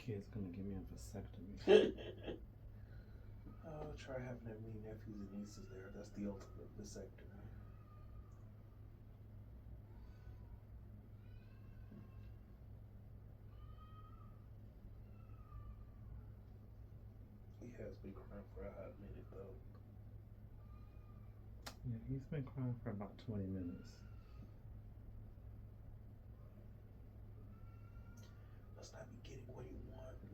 kid's gonna give me a vasectomy. Oh, try having that many nephews and nieces there. That's the ultimate vasectomy. He has been crying for a hot minute, though. Yeah, he's been crying for about 20 minutes. Must not be getting what he wants.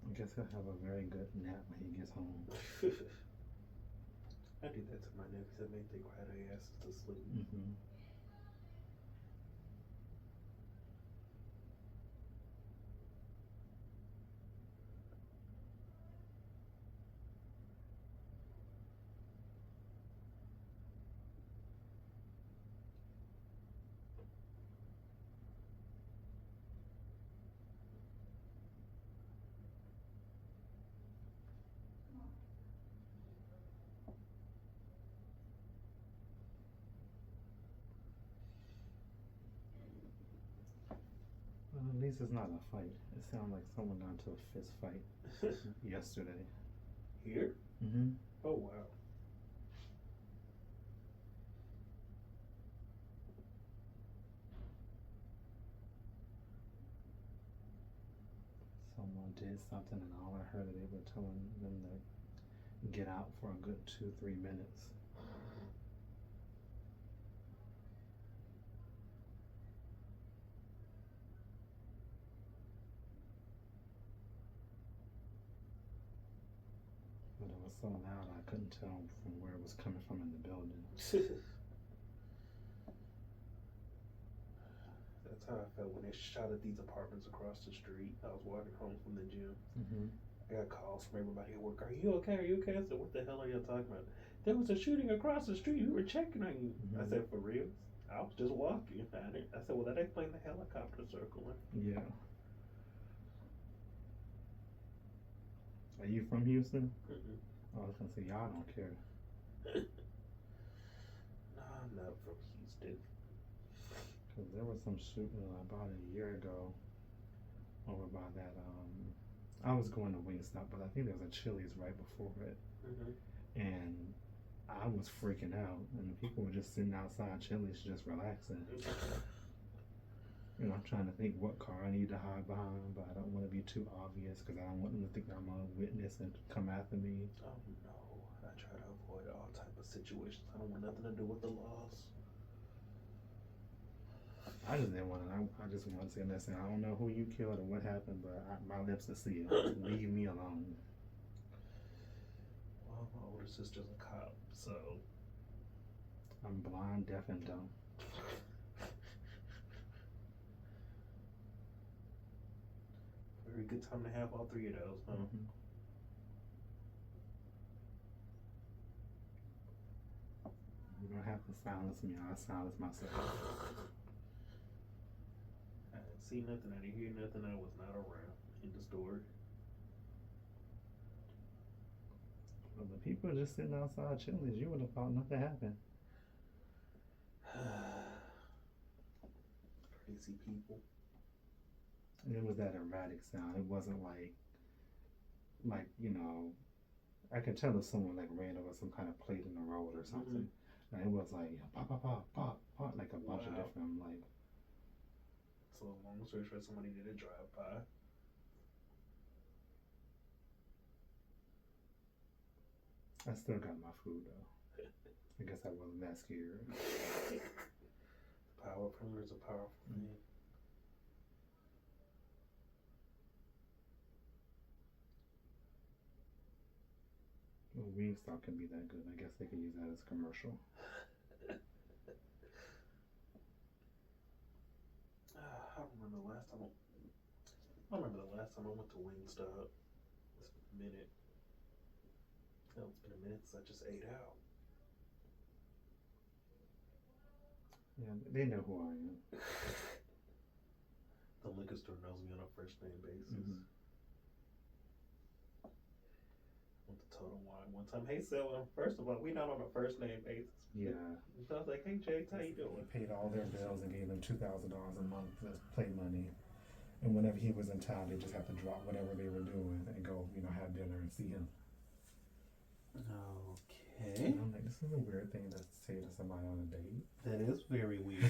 I guess he'll have a very good nap when he gets home. I did that to my nephews. I made they cry their asses to sleep. Mm-hmm. Well, at least it's not a fight. It sounded like someone got into a fist fight yesterday. Here? Mm-hmm. Oh, wow. Someone did something, and all I heard they were telling them to get out for a good 2-3 minutes. But it was so loud I couldn't tell from where it was coming from in the building. That's how I felt when they shot at these apartments across the street. I was walking home from the gym. Mm-hmm. I got calls from everybody at work. Are you okay? Are you okay? I said, what the hell are you talking about? There was a shooting across the street. We were checking on you. Mm-hmm. I said, for real? I was just walking. I said, well, that explains the helicopter circling. Yeah. Are you from Houston? Mm-mm. Oh, I was gonna say y'all don't care. No, I'm not from Houston. Cause there was some shooting about a year ago over by that. I was going to Wingstop, but I think there was a Chili's right before it, Mm-hmm. and I was freaking out, and the people were just sitting outside Chili's just relaxing. And I'm trying to think what car I need to hide behind, but I don't want to be too obvious because I don't want them to think I'm a witness and come after me. Oh no, I try to avoid all type of situations. I don't want nothing to do with the laws. I just didn't want to. I just want to say, listen, I don't know who you killed or what happened, but my lips are sealed. Leave me alone. Well, my older sister's a cop, so I'm blind, deaf, and dumb. very good time to have all three of those, huh? Mm-hmm. You don't have to silence me. I'll silence myself. I didn't see nothing. I didn't hear nothing. I was not around in the story. Well, the people just sitting outside Chili's, you would have thought nothing happened. Crazy people. And it was that erratic sound. It wasn't like you know, I could tell if someone like ran over some kind of plate in the road or something. Mm-hmm. And it was like pop, pop, pop, pop, pop, like a bunch of different like. So long story short, somebody did a drive-by. I still got my food though. I guess I wasn't that scared. The power of hunger is a powerful thing. Well, Wingstop can be that good. I guess they could use that as a commercial. I remember the last time I went to Wingstop. It's been a minute. No, it's been a minute since I just ate out. Yeah, they know who I am. The liquor store knows me on a first name basis. Mm-hmm. Went to Total Wine one time. Hey, Selma, first of all, we not on a first name basis. Yeah. So I was like, hey, Jake, how you doing? Paid all their bills and gave them $2,000 a month as play money. And whenever he was in town, they just have to drop whatever they were doing and go, have dinner and see him. Okay. And I'm like, this is a weird thing to say to somebody on a date. That is very weird.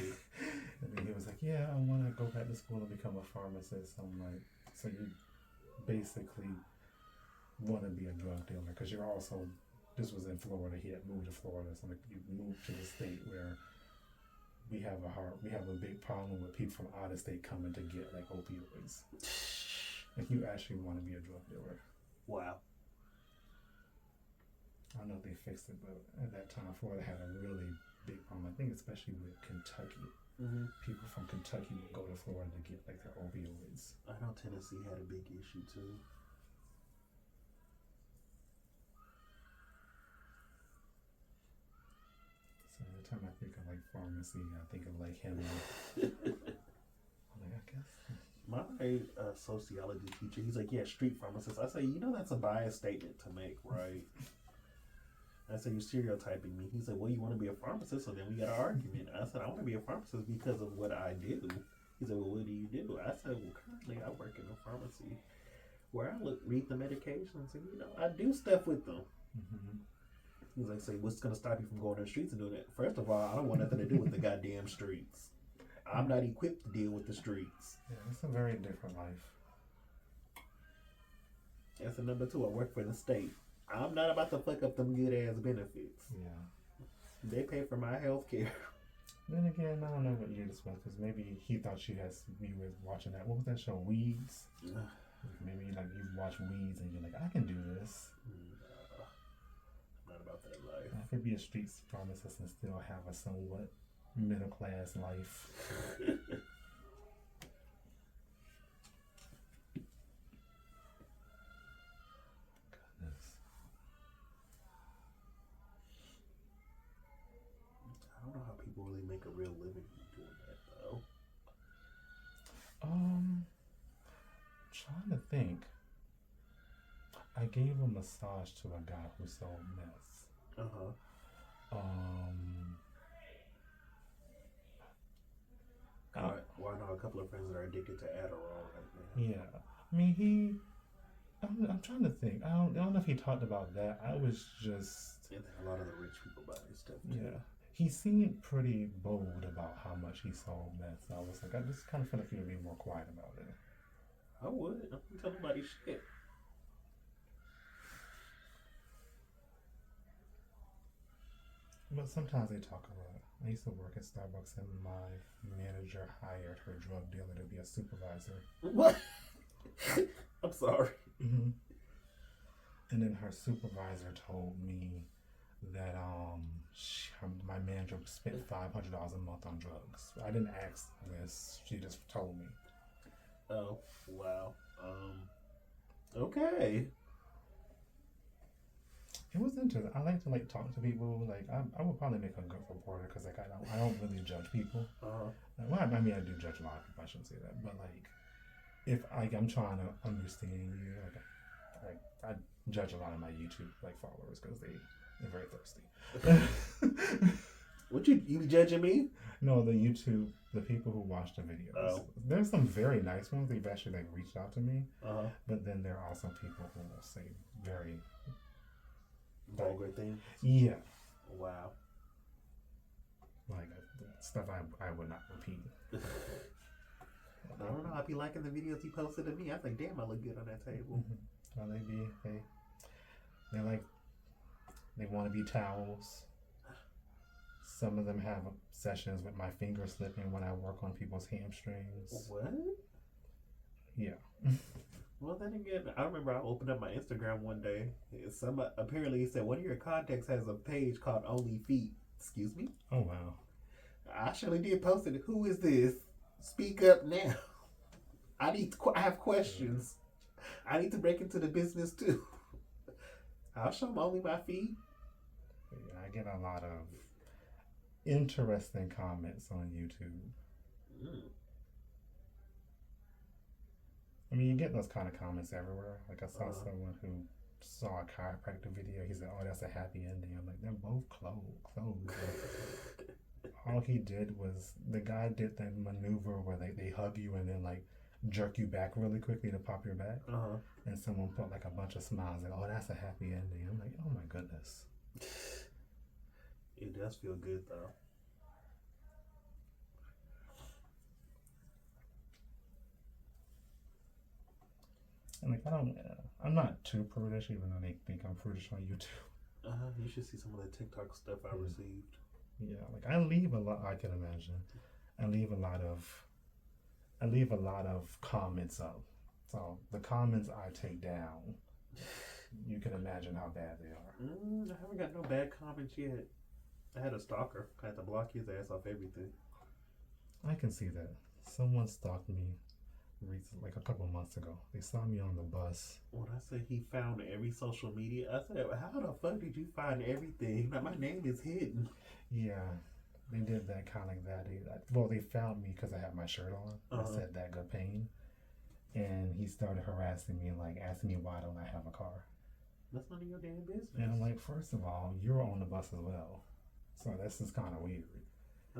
And then he was like, yeah, I want to go back to school and become a pharmacist. I'm like, so you basically want to be a drug dealer because you're also, this was in Florida. He had moved to Florida. So like, you moved to the state where we have a big problem with people from out of state coming to get like opioids. Like you actually want to be a drug dealer. Wow. I don't know if they fixed it, but at that time, Florida had a really big problem. I think especially with Kentucky. Mm-hmm. People from Kentucky would go to Florida to get like their opioids. I know Tennessee had a big issue too. So every time I think of like pharmacy, I think of like him. I'm like, I guess. My sociology teacher, he's like, yeah, street pharmacist. I say, that's a biased statement to make, right? I said, you're stereotyping me. He said, well, you want to be a pharmacist? So then we got an argument. I said, I want to be a pharmacist because of what I do. He said, well, what do you do? I said, well, currently I work in a pharmacy where I read the medications and, I do stuff with them. Mm-hmm. He's like, say, what's going to stop you from going to the streets and doing it? First of all, I don't want nothing to do with the goddamn streets. I'm not equipped to deal with the streets. Yeah, it's a very different life. That's a number two. I work for the state. I'm not about to fuck up them good ass benefits. Yeah. They pay for my health care. Then again, I don't know what year this was because maybe he thought you were watching that. What was that show? Weeds? Maybe you've watched Weeds and you're like, I can do this. Not about that life. I could be a street pharmacist and still have a somewhat middle class life. I don't know how people really make a real living doing that though. Trying to think. I gave a massage to a guy who sold meth. Well, I know a couple of friends that are addicted to Adderall right now. Yeah, I mean I'm trying to think. I don't know if he talked about that. I was just. And a lot of the rich people buy this stuff too. Yeah. He seemed pretty bold about how much he sold meth. So I was like, I just kind of feel like he would be more quiet about it. I would. I wouldn't tell nobody shit. But sometimes they talk a lot. I used to work at Starbucks and my manager hired her drug dealer to be a supervisor. What? I'm sorry. Mm-hmm. And then her supervisor told me that my manager spent $500 a month on drugs. I didn't ask this. She just told me. Oh, wow. Okay. It was interesting. I like to talk to people. I would probably make a good reporter because I don't really judge people. Well, I mean I do judge a lot of people. I shouldn't say that, but if I'm trying to understand you, I judge a lot of my YouTube followers because they're very thirsty. What you be judging me? No, the people who watch the videos. Oh. There's some very nice ones. They've actually reached out to me. But then there are some people who will say very vulgar things. Yeah. Wow. Stuff I would not repeat. I don't know. I be liking the videos he posted to me. I think, damn, I look good on that table. Well, they want to be towels. Some of them have sessions with my finger slipping when I work on people's hamstrings. What? Yeah. Well, then again, I remember I opened up my Instagram one day. Apparently, he said one of your contacts has a page called Only Feet. Excuse me? Oh, wow. I surely did post it. Who is this? Speak up now. I have questions. I need to break into the business too. I'll show them only my feet. Yeah, I get a lot of interesting comments on YouTube. I mean, you get those kind of comments everywhere. I saw someone who saw a chiropractor video. He said, "Oh, that's a happy ending." I'm like, they're both closed. All he did was the guy did that maneuver where they hug you and then jerk you back really quickly to pop your back. Uh-huh. And someone put like a bunch of smiles, like, oh, that's a happy ending. I'm like, oh my goodness. It does feel good though. And like, I'm not too prudish, even though they think I'm prudish on YouTube. You should see some of the TikTok stuff I received. Yeah, like I leave a lot. I can imagine. I leave a lot of comments up. So the comments I take down, you can imagine how bad they are. I haven't got no bad comments yet. I had a stalker. I had to block his ass off everything. I can see that. Someone stalked me like a couple months ago. They saw me on the bus. When I said he found every social media, I said, how the fuck did you find everything? Like, my name is hidden. Yeah, they did that kind of like that. They found me because I had my shirt on. I said that good pain. And he started harassing me, like asking me why don't I have a car. That's none of your damn business. And I'm like, first of all, you're on the bus as well. So this is kind of weird.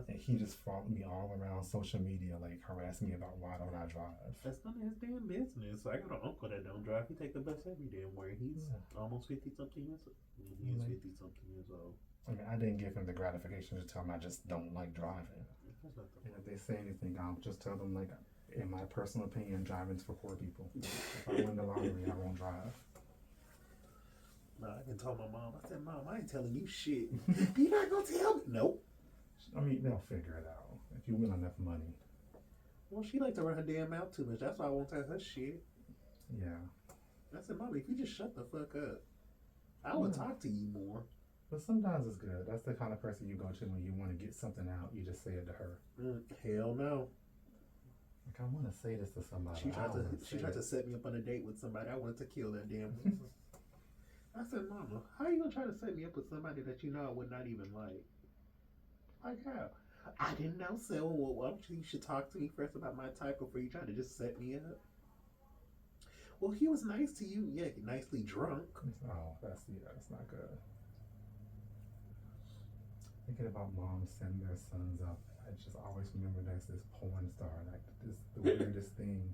And he just followed me all around social media, like harassing me about why don't I drive. That's none of his damn business. I got an uncle that don't drive. He take the bus every damn where. He's almost 50-something years old. He's 50-something years old. I mean, I didn't give him the gratification to tell him I just don't like driving. And if they say anything, I'll just tell them, like, in my personal opinion, driving's for poor people. If I win the lottery, I won't drive. No, I can tell my mom. I said, Mom, I ain't telling you shit. You not gonna tell me? Nope. I mean, they'll figure it out if you win enough money. Well, she like to run her damn mouth too much. That's why I won't tell her shit. Yeah. I said, Mommy, if you just shut the fuck up, I would talk to you more. But sometimes it's good. That's the kind of person you go to when you want to get something out. You just say it to her. Hell no. Like, I want to say this to somebody. She tried to set me up on a date with somebody. I wanted to kill that damn woman. I said, Mama, how are you gonna try to set me up with somebody that you know I would not even like? Like how? I didn't know. So, well, you should talk to me first about my type before you try to just set me up. Well, he was nice to you. Yeah, nicely drunk. Oh, that's not good. Thinking about moms sending their sons up, I just always remember there's this porn star, like the weirdest thing.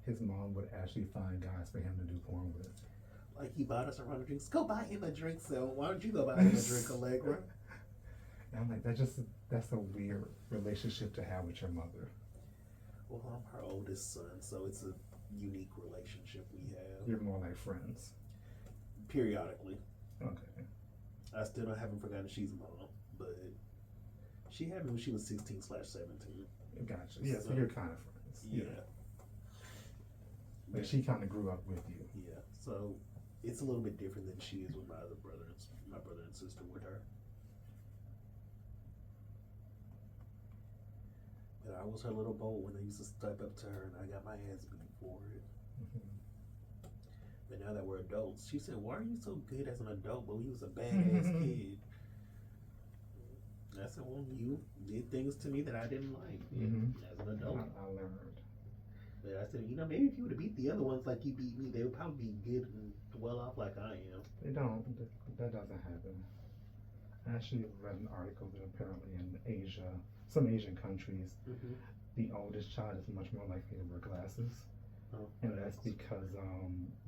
His mom would actually find guys for him to do porn with. Like, he bought us a round of drinks. Go buy him a drink, so why don't you go buy him a drink, Allegra? And I'm like, that's a weird relationship to have with your mother. Well, I'm her oldest son, so it's a unique relationship we have. You're more like friends. Periodically. Okay. I still haven't forgotten she's mom, but she had me when she was 16/17. Gotcha. Yeah, so you're kind of friends. Yeah. But she kind of grew up with you. Yeah. So it's a little bit different than she is with my other brother and sister with her. But I was her little boy when they used to step up to her, and I got my ass beat for it. But now that we're adults, she said, "Why are you so good as an adult, but you was a badass kid?" And I said, "Well, you did things to me that I didn't like as an adult." I learned. But I said, maybe if you would have beat the other ones like you beat me, they would probably be good and well off like I am. They don't. That doesn't happen. I actually read an article that apparently in Asia, some Asian countries, the oldest child is much more likely to wear glasses. And that's because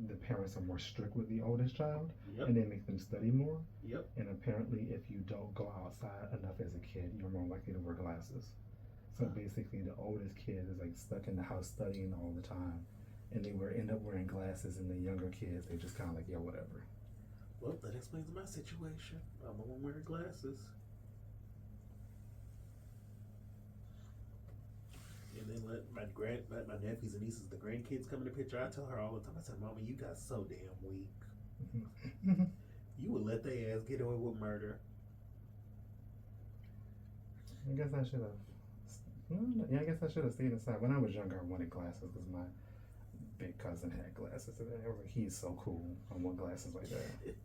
the parents are more strict with the oldest child, and they make them study more. And apparently, if you don't go outside enough as a kid, you're more likely to wear glasses. So basically, the oldest kid is like stuck in the house studying all the time, and they end up wearing glasses. And the younger kids, they just kind of like, yeah, whatever. Well, that explains my situation. I'm the one wearing glasses. And then let my nephews and nieces, the grandkids, come in the picture. I tell her all the time. I said, "Mama, you got so damn weak. You would let their ass get away with murder." I guess I should have. Yeah, I guess I should have stayed inside. When I was younger, I wanted glasses because my big cousin had glasses, and I was like, "He's so cool. I want glasses like that."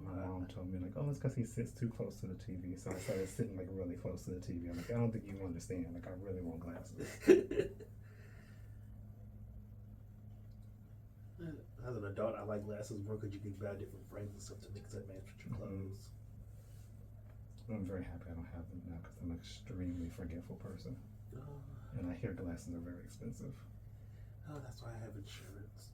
My mom told me, like, "Oh, it's because he sits too close to the TV." So I started sitting like really close to the TV. I'm like, "I don't think you understand. Like, I really want glasses." As an adult, I like glasses more because you can buy different frames and stuff to mix and match with your clothes. I'm very happy I don't have them now because I'm an extremely forgetful person. And I hear glasses are very expensive. Oh, that's why I have insurance.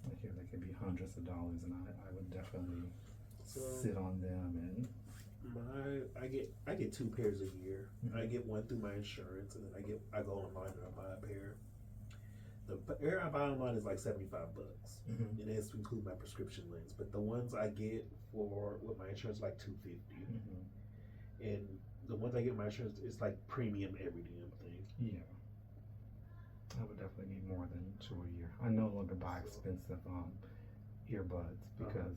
I hear they could be hundreds of dollars, and I would definitely So sit on them and. I get 2 pairs a year. Mhm. I get one through my insurance, and then I go online and I buy a pair. The pair I buy online is like $75, Mhm. and it has to include my prescription lens. But the ones I get for with my insurance like $250, Mhm. and the ones I get with my insurance is like premium every damn thing. Yeah, I would definitely need more than 2 a year. I no longer buy expensive earbuds because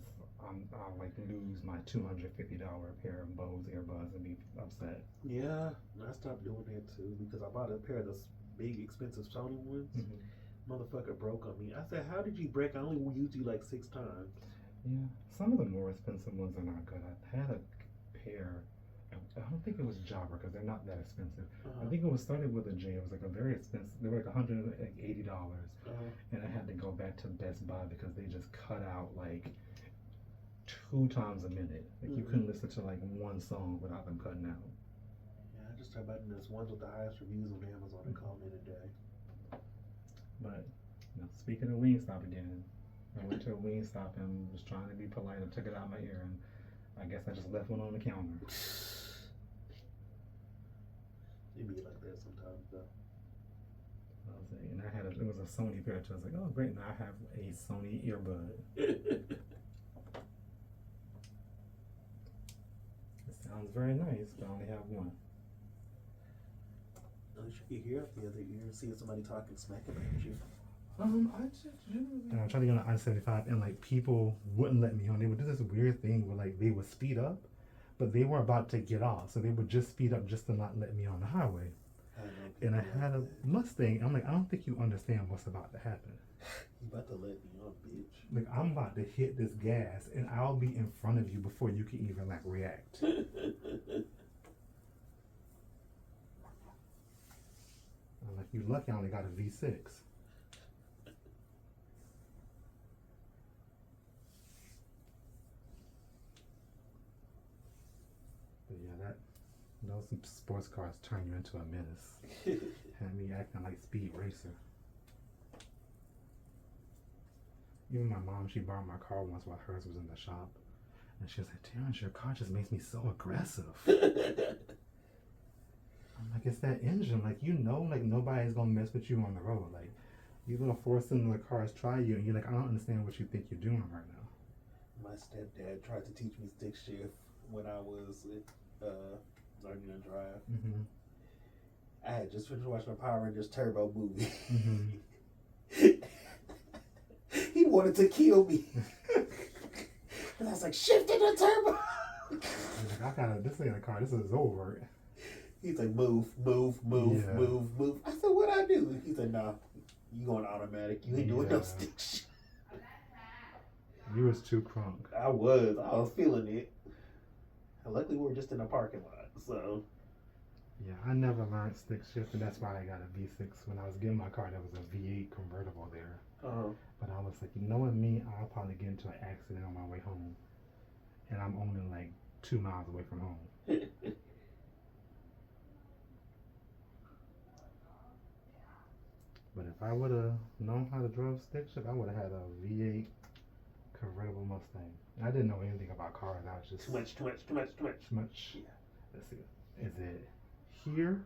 I'll like lose my $250 pair of Bose earbuds and be upset. Yeah, I stopped doing that too because I bought a pair of those big expensive Sony ones. Mhm. Motherfucker broke on me. I said, "How did you break? I only used you like 6 times." Yeah, some of the more expensive ones are not good. I had a pair. I don't think it was Jabra because they're not that expensive. I think it was started with a J. It was like a very expensive. They were like $180, and I had to go back to Best Buy because they just cut out like 2 times a minute. Like you couldn't listen to like one song without them cutting out. Yeah, I just started buying those ones with the highest reviews on Amazon and call me today. But speaking of Wingstop again, I went to a Wingstop and was trying to be polite and took it out of my ear, and I guess I just left one on the counter. It be like that sometimes though. And it was a Sony pair too. I was like, oh great, now I have a Sony earbud. It sounds very nice, but I only have one. At least you could hear up the other ear and see if somebody talking smack about you. And I tried to get on I-75 and like people wouldn't let me on. They would do this weird thing where like they would speed up, but they were about to get off, so they would just speed up just to not let me on the highway. And I had a Mustang. I'm like, I don't think you understand what's about to happen. You about to let me on, bitch. Like I'm about to hit this gas, and I'll be in front of you before you can even like react. I'm like, you lucky I only got a V6. But yeah, those sports cars turn you into a menace. Had me acting like Speed Racer. Even my mom, she borrowed my car once while hers was in the shop. And she was like, Terrence, your car just makes me so aggressive. I'm like, it's that engine. Like, like nobody's going to mess with you on the road. Like, these little four-cylinder cars try you, and you're like, I don't understand what you think you're doing right now. My stepdad tried to teach me stick shift when I was learning to drive. Mm-hmm. I had just finished watching a Power Rangers Turbo movie. Mm-hmm. He wanted to kill me. And I was like, shift it to turbo. Like, this ain't a car, this is over. He's like, move. I said, what'd I do? He said, nah, you going automatic. You ain't doing no stick shit. You was too crunk. I was feeling it. And luckily, we were just in a parking lot, so. Yeah, I never learned stick shift, and that's why I got a V6. When I was getting my car, there was a V8 convertible there. But I was like, knowing me, I'll probably get into an accident on my way home. And I'm only like 2 miles away from home. But if I would have known how to drive stick shift, I would have had a V8 convertible Mustang. I didn't know anything about cars. I was just too much. Yeah. Let's see. Is it here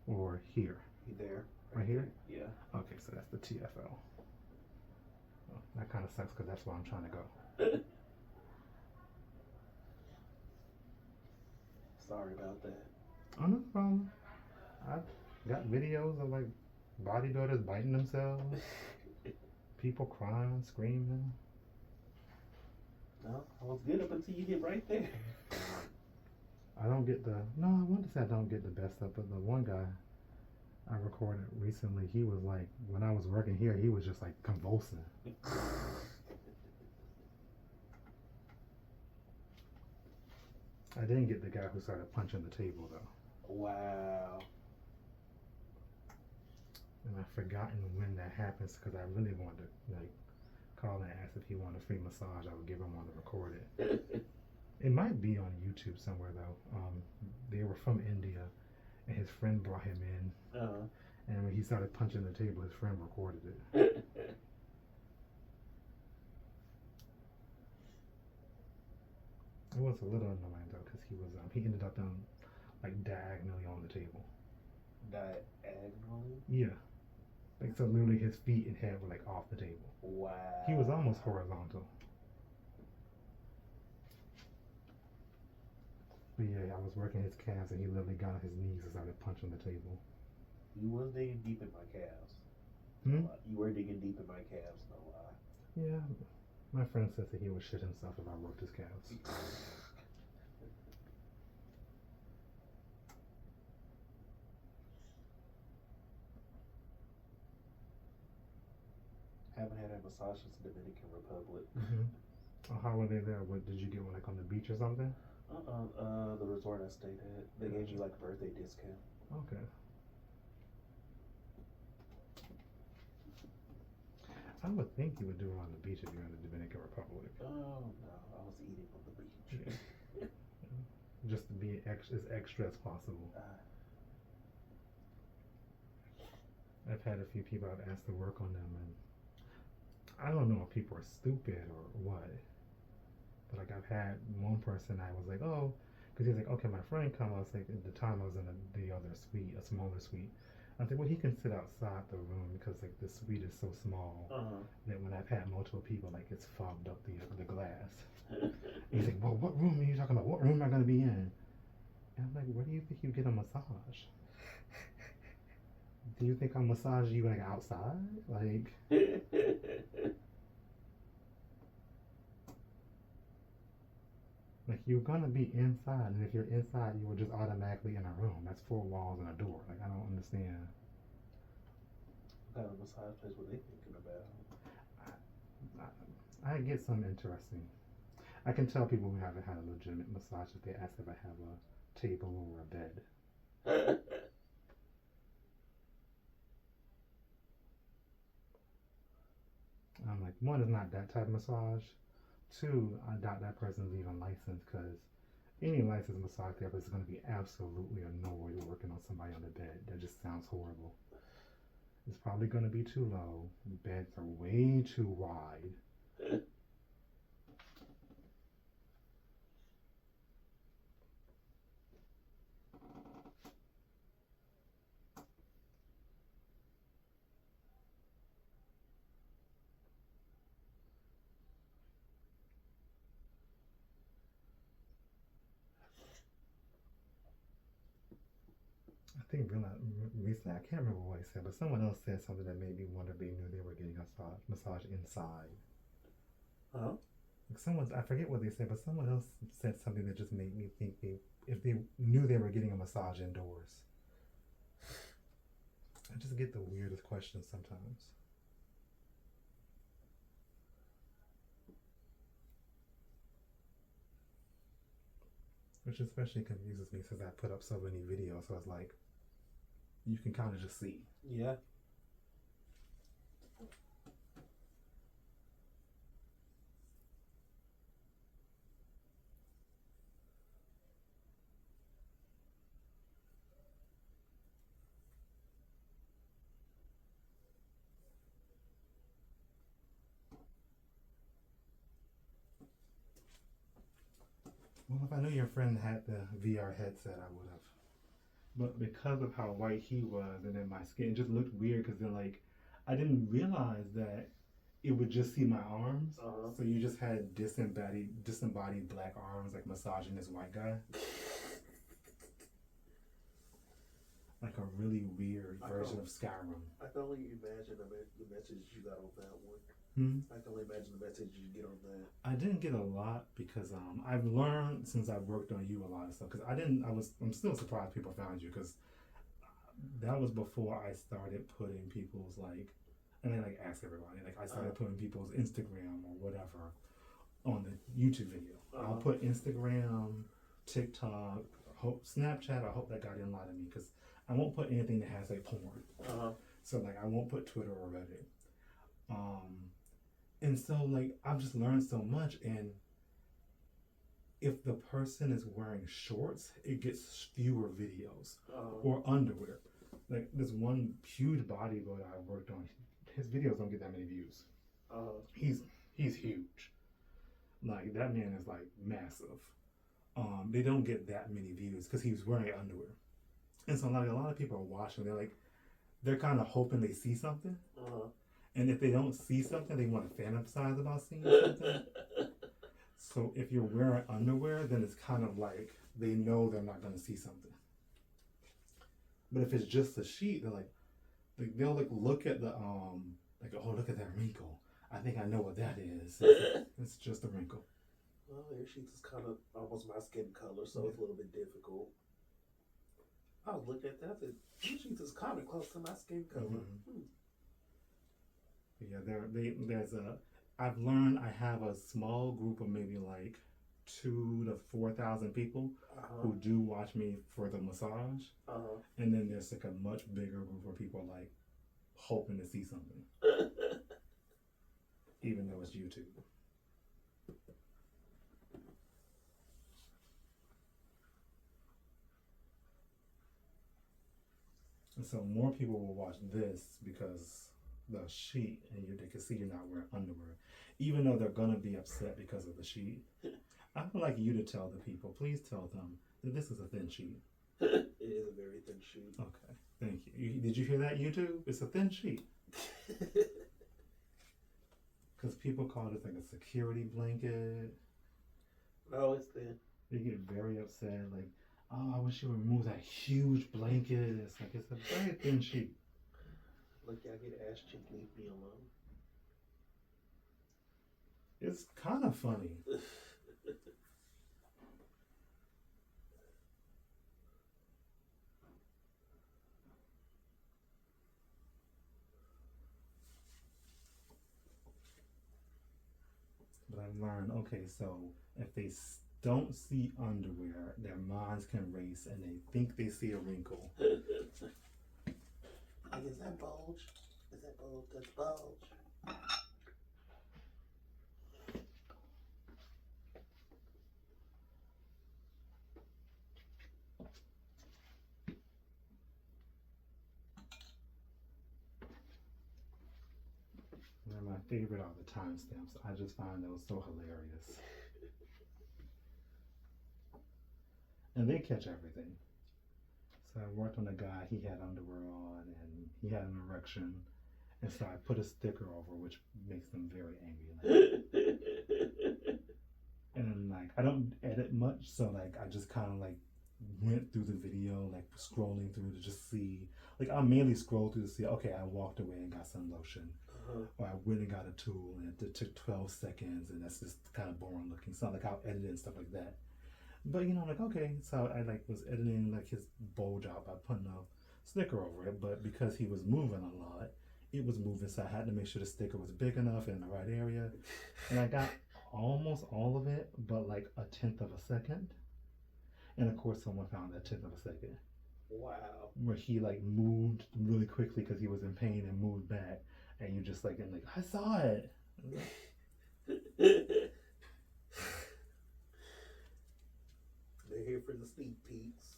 or here? There. Right here? Yeah. Okay, so that's the TFL. Well, that kind of sucks because that's where I'm trying to go. Sorry about that. Oh, no problem. I've got videos of like bodybuilders biting themselves, people crying, screaming. No, I was good up until you get right there. I want to say I don't get the best of it, but the one guy I recorded recently, he was like, when I was working here, he was just like convulsing. I didn't get the guy who started punching the table though. Wow. And I've forgotten when that happens because I really wanted to like call and ask if he wanted a free massage. I would give him one to record it. It might be on YouTube somewhere though. They were from India, and his friend brought him in, And when he started punching the table, his friend recorded it. It was a little annoying though, because he ended up like diagonally on the table. Diagonally? Yeah. Like, so literally his feet and head were like off the table. Wow. He was almost horizontal. But yeah, I was working his calves and he literally got on his knees and started punching the table. You was digging deep in my calves. Hmm? You were digging deep in my calves, no lie. Yeah. My friend says that he would shit himself if I worked his calves. Haven't had a massage since Dominican Republic. Mm-hmm. Oh, how were they there? What did you get one like on the beach or something? The resort I stayed at. They gave you like a birthday discount. Okay. I would think you would do it on the beach if you're in the Dominican Republic. Oh no, I was eating on the beach. Yeah. Just to be as extra as possible. I've had a few people I've asked to work on them, and I don't know if people are stupid or what, but like I've had one person I was like, oh, because he's like, okay, my friend come. I was like, at the time I was in the other suite, a smaller suite. I was like, well, he can sit outside the room because like the suite is so small that when I've had multiple people, like it's fogged up the glass. He's like, well, what room are you talking about? What room am I gonna be in? And I'm like, where do you think you get a massage? Do you think I'll massage you like outside? Like, like you're gonna be inside, and if you're inside, you were just automatically in a room. That's 4 walls and a door. Like, I don't understand. What kind of massage place were they thinking about? I get some interesting. I can tell people who haven't had a legitimate massage if they ask if I have a table or a bed. I'm like, one is not that type of massage. 2, I doubt that person's even licensed because any licensed massage therapist is going to be absolutely annoyed working on somebody on the bed. That just sounds horrible. It's probably going to be too low. The beds are way too wide. I think recently, I can't remember what he said, but someone else said something that made me wonder if they knew they were getting a massage inside. Huh? Like I forget what they said, but someone else said something that just made me think if they knew they were getting a massage indoors. I just get the weirdest questions sometimes. Which especially confuses me since I put up so many videos, so it's like, you can kind of just see. Yeah. Well, if I knew your friend had the VR headset, I would have. But because of how white he was, and then my skin just looked weird, because then like, I didn't realize that it would just see my arms. So you just had disembodied black arms, like massaging this white guy. Like a really weird version of Skyrim. I can only imagine the message you got on that one. I can only imagine the message you get on that. I didn't get a lot because I've learned since I've worked on you a lot of stuff. Because I'm still surprised people found you, because that was before I started putting people's like, and I like ask everybody, like I started putting people's Instagram or whatever on the YouTube video. I'll put Instagram, TikTok, Snapchat. I hope that guy didn't lie to me, because I won't put anything that has like porn. So like I won't put Twitter or Reddit. And so like I've just learned so much, and if the person is wearing shorts, it gets fewer videos or underwear. Like this one huge bodybuilder I worked on, his videos don't get that many views. He's huge. Like that man is like massive. They don't get that many views because he was wearing underwear, and so like a lot of people are watching. They're kind of hoping they see something, and if they don't see something, they want to fantasize about seeing something. So if you're wearing underwear, then it's kind of like they know they're not going to see something. But if it's just a sheet, they'll like look at the like, oh, look at that wrinkle. I think I know what that is. It's just a wrinkle. Well, your sheets is kind of almost my skin color, so it's a little bit difficult. I was looking at that. I said, your sheets is kind of close to my skin color. Yeah, I've learned I have a small group of maybe like 2,000 to 4,000 people who do watch me for the massage, and then there's like a much bigger group of people like hoping to see something, even though it's YouTube. And so more people will watch this because the sheet, and they can see you're not wearing underwear, even though they're gonna be upset because of the sheet. I would like you to tell the people, please tell them that this is a thin sheet. It is a very thin sheet. Okay, thank you. Did you hear that, YouTube? It's a thin sheet. Because people call it like a security blanket. No, it's thin. They get very upset, like, oh, I wish you would remove that huge blanket. It's like, it's a very thin sheet. Look, y'all get ass cheek, leave me alone. It's kind of funny. But I've learned, okay, so if they don't see underwear, their minds can race and they think they see a wrinkle. Like, is that bulge? Is that bulge? That's bulge. They're my favorite are the timestamps. I just find those so hilarious. And they catch everything. So I worked on a guy, he had underwear on and he had an erection. And so I put a sticker over, which makes them very angry. Like, and like, I don't edit much, so like, I just kind of like went through the video, like scrolling through to just see. Like, I mainly scroll through to see, okay, I walked away and got some lotion. Or I went and got a tool and it took 12 seconds and that's just kind of boring looking. So like, I'll edit it and stuff like that. But you know, like, okay, so I like was editing like his bulge out by putting a sticker over it, but because he was moving a lot, it was moving, so I had to make sure the sticker was big enough in the right area. And I got almost all of it, but like 1/10 of a second. And of course, someone found that 1/10 of a second. Wow. Where he like moved really quickly because he was in pain and moved back, and you just like, and like, I saw it. They're here for the sneak peeks.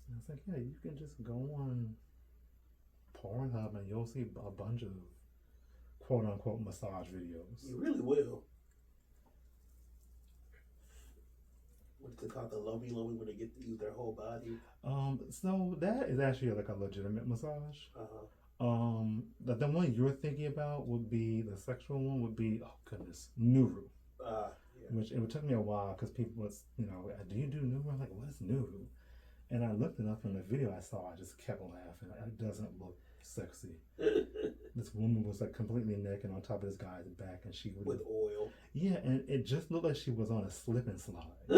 And it's like, yeah, you can just go on Pornhub and you'll see a bunch of quote unquote massage videos. You really will. What's it called? The loamy when they get to use their whole body? So that is actually like a legitimate massage. The one you're thinking about would be, the sexual one would be, oh goodness, Nuru. Yeah. Which it took me a while because people was, you know, do you do Nuru? I'm like, what is Nuru? And I looked it up in the video I saw. I just kept laughing. It doesn't look sexy. This woman was like completely naked on top of this guy's back, and she would with oil. Yeah, and it just looked like she was on a slip and slide. I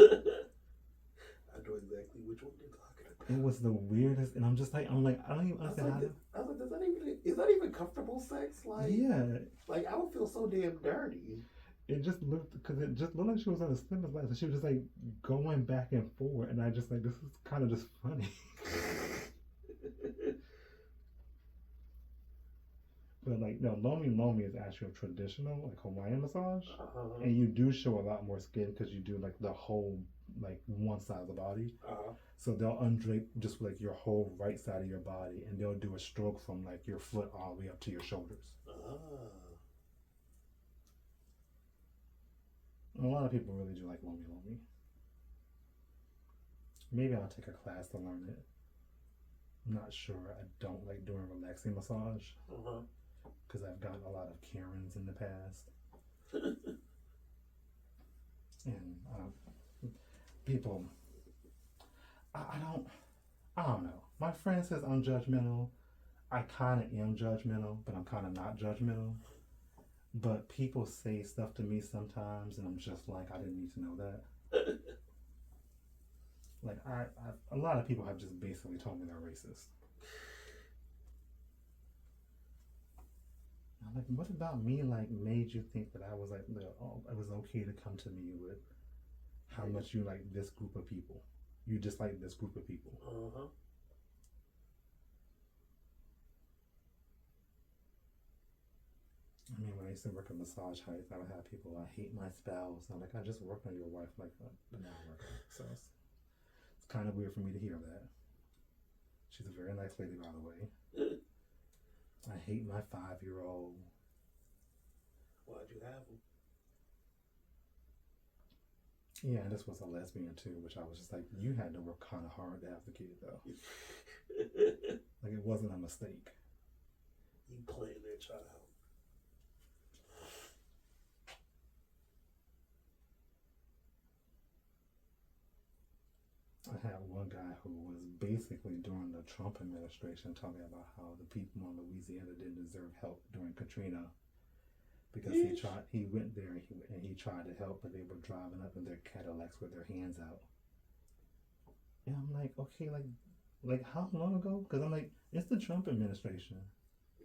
know exactly which one you're talking about. It was the weirdest, and I'm like, I don't even understand how. I was like, is that even comfortable sex? Like, yeah, like I would feel so damn dirty. It just looked like she was on a slip and slide, so she was just like going back and forth, and I just like, this is kind of just funny. But like, no, Lomi is actually a traditional like Hawaiian massage, and you do show a lot more skin because you do like the whole like one side of the body. Uh-huh. So they'll undrape just like your whole right side of your body, and they'll do a stroke from like your foot all the way up to your shoulders. A lot of people really do like lomi lomi. Maybe I'll take a class to learn it. I'm not sure. I don't like doing relaxing massage because I've gotten a lot of Karens in the past, and people. I don't know. My friend says I'm judgmental. I kind of am judgmental, but I'm kind of not judgmental. But people say stuff to me sometimes, and I'm just like, I didn't need to know that. Like, a lot of people have just basically told me they're racist. I'm like, what about me, like, made you think that I was like, oh, it was okay to come to me with how much you like this group of people? You dislike this group of people. I mean, when I used to work at Massage Heights, I would have people, I hate my spouse. I'm like, I just worked on your wife like an hour ago. So it's kind of weird for me to hear that. She's a very nice lady, by the way. I hate my 5-year-old. Why'd you have him? Yeah, and this was a lesbian too, which I was just like, you had to work kind of hard to have the kid, though. Like, it wasn't a mistake. You playing their child. I had one guy who was basically during the Trump administration talking about how the people in Louisiana didn't deserve help during Katrina because he went there and he tried to help, but they were driving up in their Cadillacs with their hands out. And I'm like, okay, like how long ago? Because I'm like, it's the Trump administration.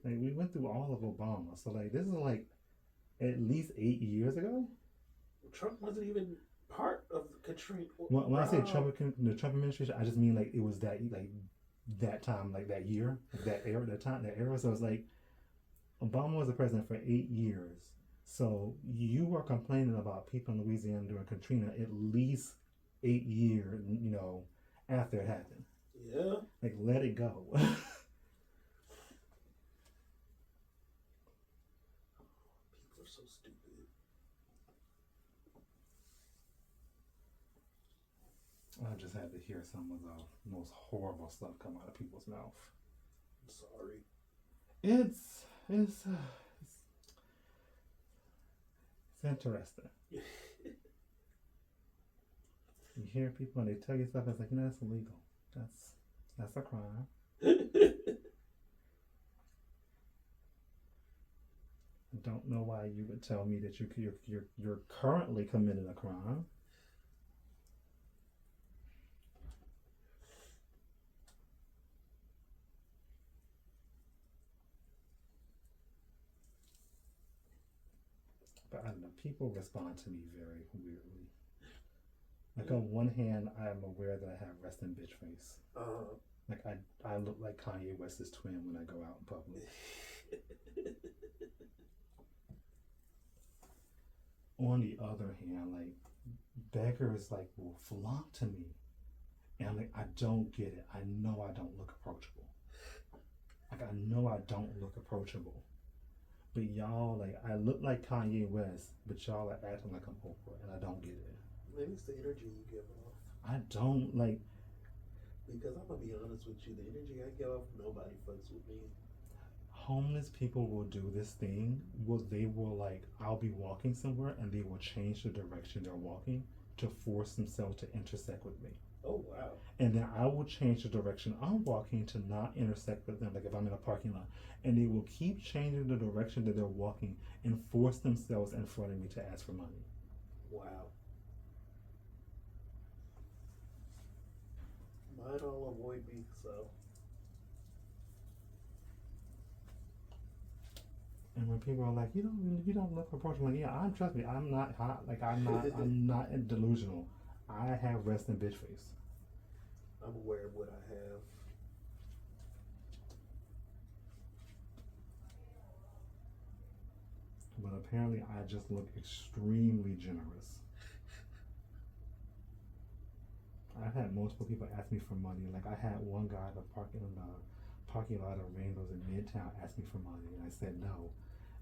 Like, we went through all of Obama, so like this is like at least 8 years ago. Trump wasn't even part of Katrina. When I say Trump, the Trump administration, I just mean like it was that time, like that year, that era. So it's like Obama was the president for 8 years. So you were complaining about people in Louisiana during Katrina at least 8 years, after it happened. Yeah. Like, let it go. People are so stupid. I just had to hear some of the most horrible stuff come out of people's mouth. I'm sorry. It's interesting. You hear people and they tell you stuff that's like, that's illegal. That's a crime. I don't know why you would tell me that you're currently committing a crime. But I don't know, people respond to me very weirdly. Like, on one hand, I am aware that I have resting bitch face. Like, I look like Kanye West's twin when I go out in public. On the other hand, like, beggars like will flock to me, and I'm like, I don't get it. I know I don't look approachable. Like, I know I don't look approachable. But y'all, like, I look like Kanye West, but y'all are acting like I'm Oprah, and I don't get it. Maybe it's the energy you give off. I don't, like... Because I'm going to be honest with you, the energy I give off, nobody fucks with me. Homeless people will do this thing where they will, like, I'll be walking somewhere, and they will change the direction they're walking to force themselves to intersect with me. Oh, wow. And then I will change the direction I'm walking to not intersect with them, like if I'm in a parking lot. And they will keep changing the direction that they're walking and force themselves in front of me to ask for money. Wow. Mine all avoid me, so. And when people are like, you don't look approachable, like, yeah, trust me, I'm not hot, like I'm not delusional. I have resting bitch face. I'm aware of what I have. But apparently I just look extremely generous. had multiple people ask me for money. Like I had one guy in the parking lot of Rainbows in Midtown ask me for money, and I said no.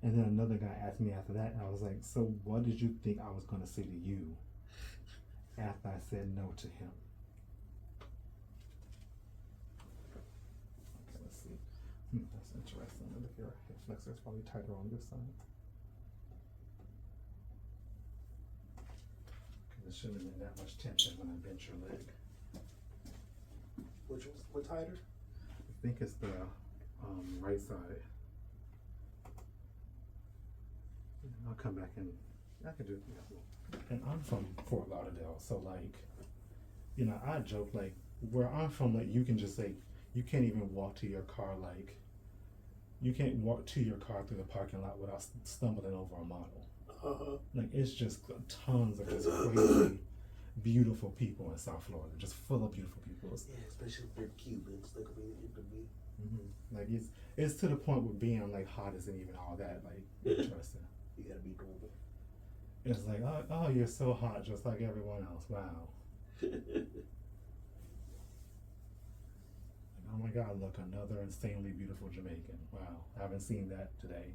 And then another guy asked me after that, and I was like, so what did you think I was gonna say to you after I said no to him? Okay, let's see. That's interesting. Look here, hip flexor is probably tighter on this side. There shouldn't have been that much tension when I bent your leg. What tighter? I think it's the right side. I'll come back and I can do it. Yeah. And I'm from Fort Lauderdale, so like, you know, I joke like where I'm from, like you can just like you can't even walk to your car like you can't walk to your car through the parking lot without stumbling over a model. Like it's just tons of just crazy, beautiful people in South Florida, just full of beautiful people. Yeah, especially if they're Cubans, they're gonna be into me. Like it's to the point where being like hot isn't even all that like interesting. You gotta be normal. It's like oh you're so hot just like everyone else. Wow. Oh my God! Look, another insanely beautiful Jamaican. Wow, I haven't seen that today.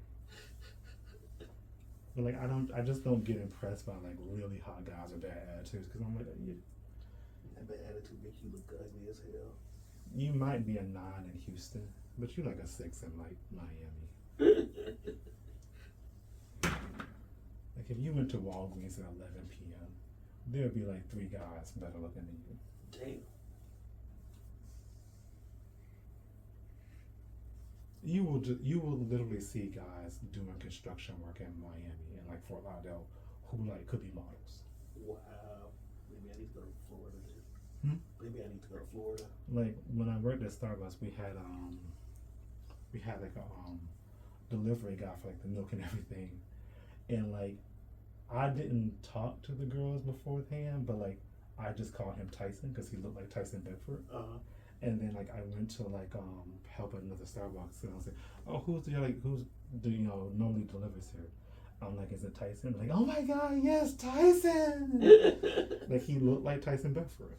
But like I just don't get impressed by like really hot guys with bad attitudes because I'm like, that bad attitude makes you look ugly as hell. You might be a 9 in Houston, but you're like a 6 in like Miami. Like if you went to Walgreens at 11 p.m., there'd be like 3 guys better looking than you. Damn. You will literally see guys doing construction work in Miami and like Fort Lauderdale who like could be models. Wow. Maybe I need to go to Florida then. Maybe I need to go to Florida. Like when I worked at Starbucks, we had like a delivery guy for like the milk and everything, and like I didn't talk to the girls beforehand, but like I just called him Tyson because he looked like Tyson Bedford. And then like I went to like help at another Starbucks and I was like, oh who's normally delivers here? I'm like, is it Tyson? I'm like, oh my God, yes, Tyson. Like he looked like Tyson Bedford.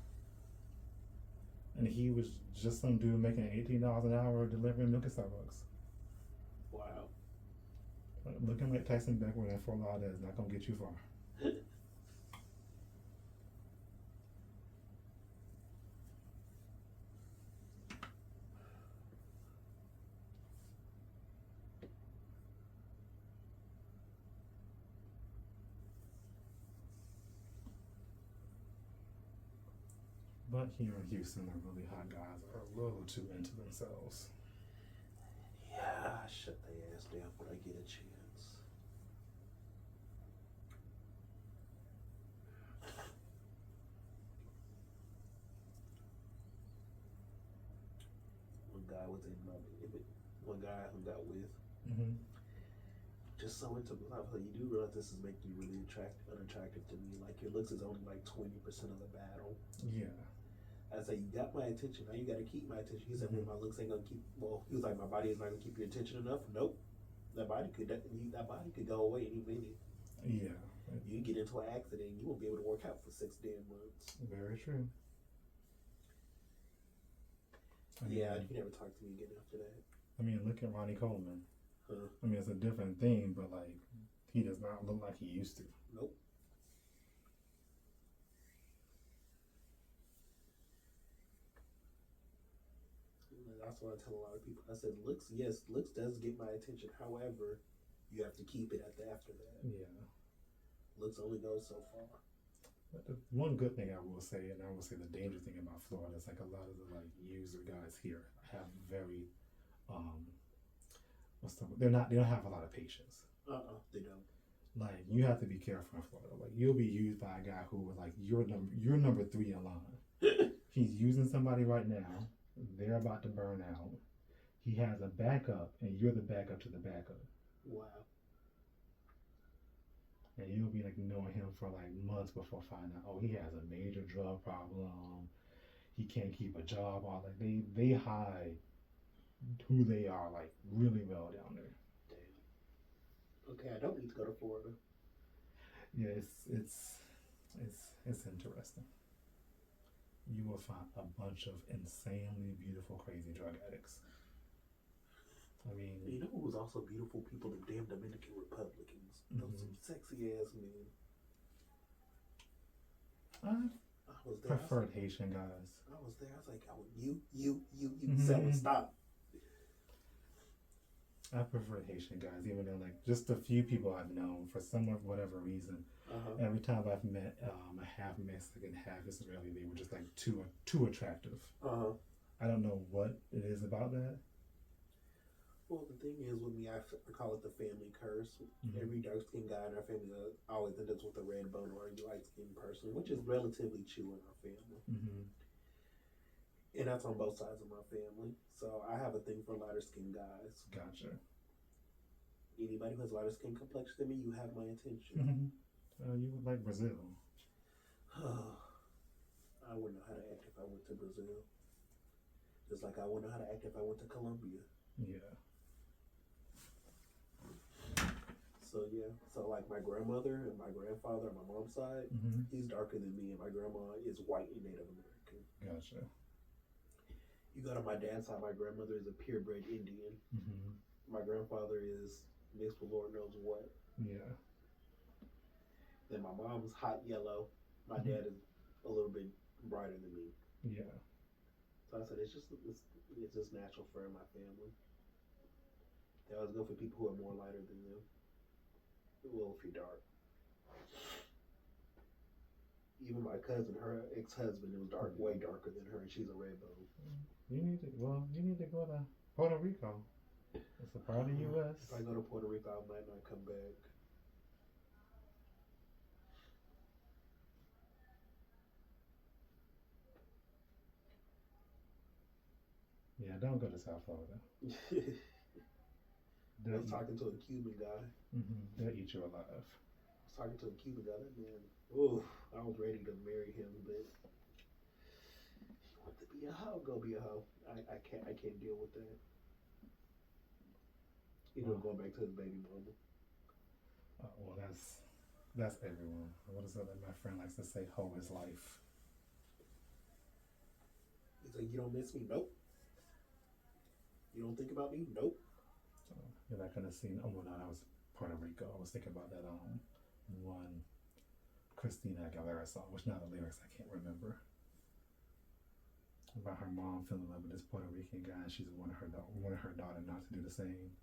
And he was just some dude making $18 an hour delivering milk at Starbucks. Wow. Looking like Tyson Bedford in Fort Lauderdale is not gonna get you far. But here in Houston, the really hot guys are a little too into themselves. Yeah, I shut their ass down when I get a chance. One guy I hung out with. Just so into love. You do realize this is making you really unattractive to me. Like your looks is only like 20% of the battle. Yeah. I say, you got my attention. Now you got to keep my attention. He said, well, my looks ain't gonna keep. Well, he was like, my body is not gonna keep your attention enough. Nope. That body could go away any minute. Yeah. You get into an accident, you won't be able to work out for 6 damn months. Very true. You never talk to me again after that. I mean, look at Ronnie Coleman. Huh. I mean, it's a different thing, but like, he does not look like he used to. Nope. That's what I tell a lot of people. I said, looks does get my attention. However, you have to keep it after that. Yeah. Looks only goes so far. But the one good thing I will say, and I will say the danger thing about Florida is like a lot of the like user guys here have very, they don't have a lot of patience. They don't. Like you have to be careful in Florida. Like you'll be used by a guy who was like you're number 3 in line. He's using somebody right now. They're about to burn out. He has a backup, and you're the backup to the backup. Wow. And you'll be like knowing him for like months before finding out, oh, he has a major drug problem. He can't keep a job. All like they hide who they are like really well down there. Damn. Okay, I don't need to go to Florida. Yeah, it's interesting. you will find a bunch of insanely beautiful, crazy drug addicts. I mean, you know who was also beautiful? People, the damn Dominican Republicans. Those some sexy ass men. I was there. Preferred Haitian guys. I was there. I was like, oh, you selling stop. I prefer Haitian guys, even though like just a few people I've known for some or whatever reason. Every time I've met a half Mexican, half Israeli, they were just like too attractive. I don't know what it is about that. Well, the thing is with me, I call it the family curse. Every dark skinned guy in our family always ends up with a red bone or a light skinned person, which is relatively true in our family. And that's on both sides of my family. So I have a thing for lighter skinned guys. Gotcha. Anybody who has lighter skin complexion than me, you have my attention. You would like Brazil. I wouldn't know how to act if I went to Brazil. Just like I wouldn't know how to act if I went to Colombia. Yeah. So yeah, so like my grandmother and my grandfather on my mom's side, he's darker than me, and my grandma is white and Native American. Gotcha. You go to my dad's side, my grandmother is a purebred Indian. My grandfather is mixed with Lord knows what. Yeah. Then my mom's hot yellow. My dad is a little bit brighter than me. Yeah. So I said it's just natural for my family. They always go for people who are more lighter than them. A little too dark. Even my cousin, her ex-husband, was dark, way darker than her, and she's a red bone. You need to go to Puerto Rico. It's a part of the U.S. If I go to Puerto Rico, I might not come back. Yeah, don't go to South Florida. I was talking to a Cuban guy. They'll eat you alive. I was talking to a Cuban guy. That man, ooh, I was ready to marry him, but he wanted to be a hoe. Go be a hoe. I can't deal with that. You know, going back to his baby mama. Well, that's everyone. What is it that my friend likes to say? Hoe is life. He's like, you don't miss me? Nope. You don't think about me? Nope. So you're not gonna see. Oh no, that was Puerto Rico. I was thinking about that one Christina Aguilera song, which now the lyrics I can't remember. About her mom fell in love with this Puerto Rican guy, and she's wanted her daughter not to do the same.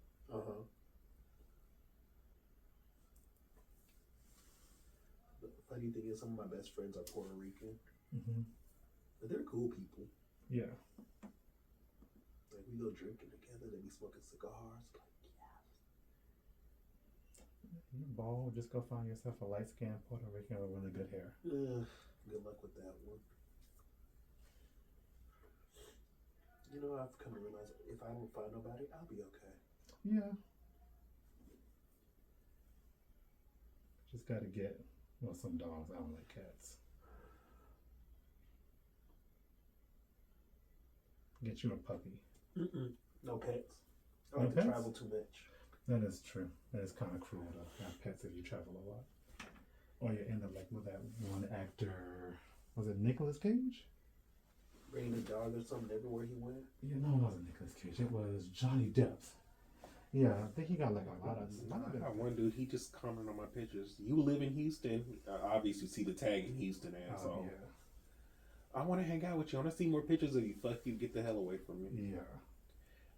The funny thing is, some of my best friends are Puerto Rican, but they're cool people. Yeah. Like we go drinking together, they be smoking cigars. Like, You bald, just go find yourself a light skinned Puerto Rican with really good hair. Good luck with that one. You know, I've come to realize if I don't find nobody, I'll be okay. Yeah. Just gotta get, some dogs. I don't like cats. Get you a puppy. No pets. I No like pets? to travel too much. That is true. That is kind of cruel to have pets if you travel a lot. Or you end up like with that one actor. Was it Nicolas Cage? Bringing a dog or something everywhere he went. Yeah, no, it wasn't Nicolas Cage. It was Johnny Depp. Yeah, I think he got like a lot of. I got one dude. He just commented on my pictures. You live in Houston. Obviously, see the tag in Houston, asshole. Yeah. I want to hang out with you. I want to see more pictures of you. Fuck you. Get the hell away from me. Yeah.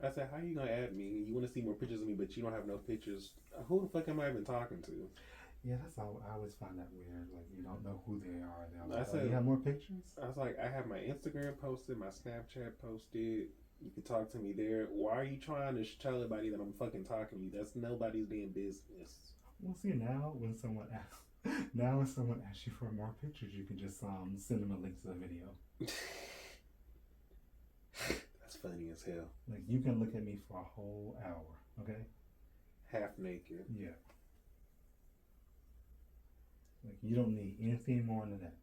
I said, how you gonna add me? You want to see more pictures of me, but you don't have no pictures. Who the fuck am I even talking to? Yeah, that's how I always find that weird. Like you don't know who they are. They're like, I said, you have more pictures? I was like, I have my Instagram posted, my Snapchat posted. You can talk to me there. Why are you trying to tell everybody that I'm fucking talking to you? That's nobody's damn business. Well, see when someone asks you for more pictures, you can just send them a link to the video. That's funny as hell. Like you can look at me for a whole hour, okay? Half naked. Yeah. Like you don't need anything more than that.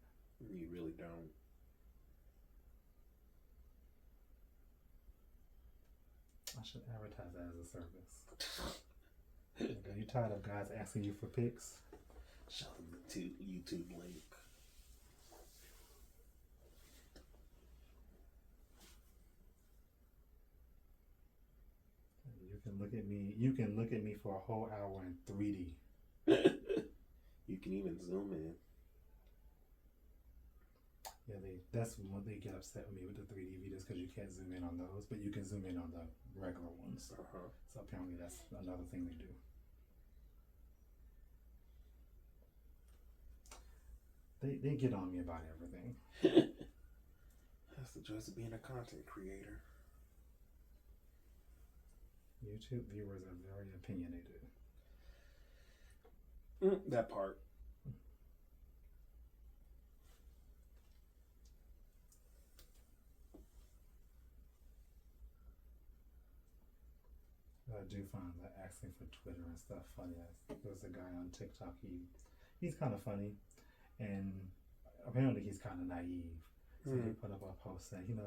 You really don't. I should advertise that as a service. Like, are you tired of guys asking you for pics? Show them the YouTube link. look at me. You can look at me for a whole hour in 3D. You can even zoom in. Yeah, that's when they get upset with me with the 3D videos because you can't zoom in on those, but you can zoom in on the regular ones. So apparently that's another thing they do. They get on me about everything. That's the joys of being a content creator. YouTube viewers are very opinionated. That part. I do find that asking for Twitter and stuff funny. There's a guy on TikTok. He's kind of funny, and apparently he's kind of naive. So he put up a post saying,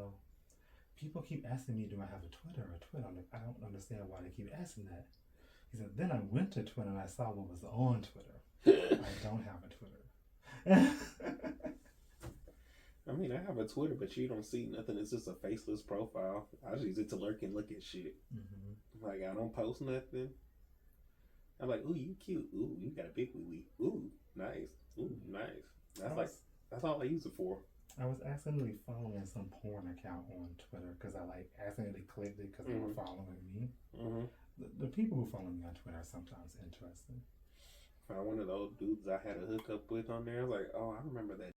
people keep asking me, do I have a Twitter or a Twitter? I'm like, I don't understand why they keep asking that. He said, then I went to Twitter and I saw what was on Twitter. I don't have a Twitter. I mean, I have a Twitter, but you don't see nothing. It's just a faceless profile. I just use it to lurk and look at shit. Like, I don't post nothing. I'm like, ooh, you cute. Ooh, you got a big wee. Ooh, nice. Ooh, nice. That's all I use it for. I was accidentally following some porn account on Twitter because I accidentally clicked it because they were following me. The people who follow me on Twitter are sometimes interesting. Found one of those dudes I had a hookup with on there. I was like, oh, I remember that.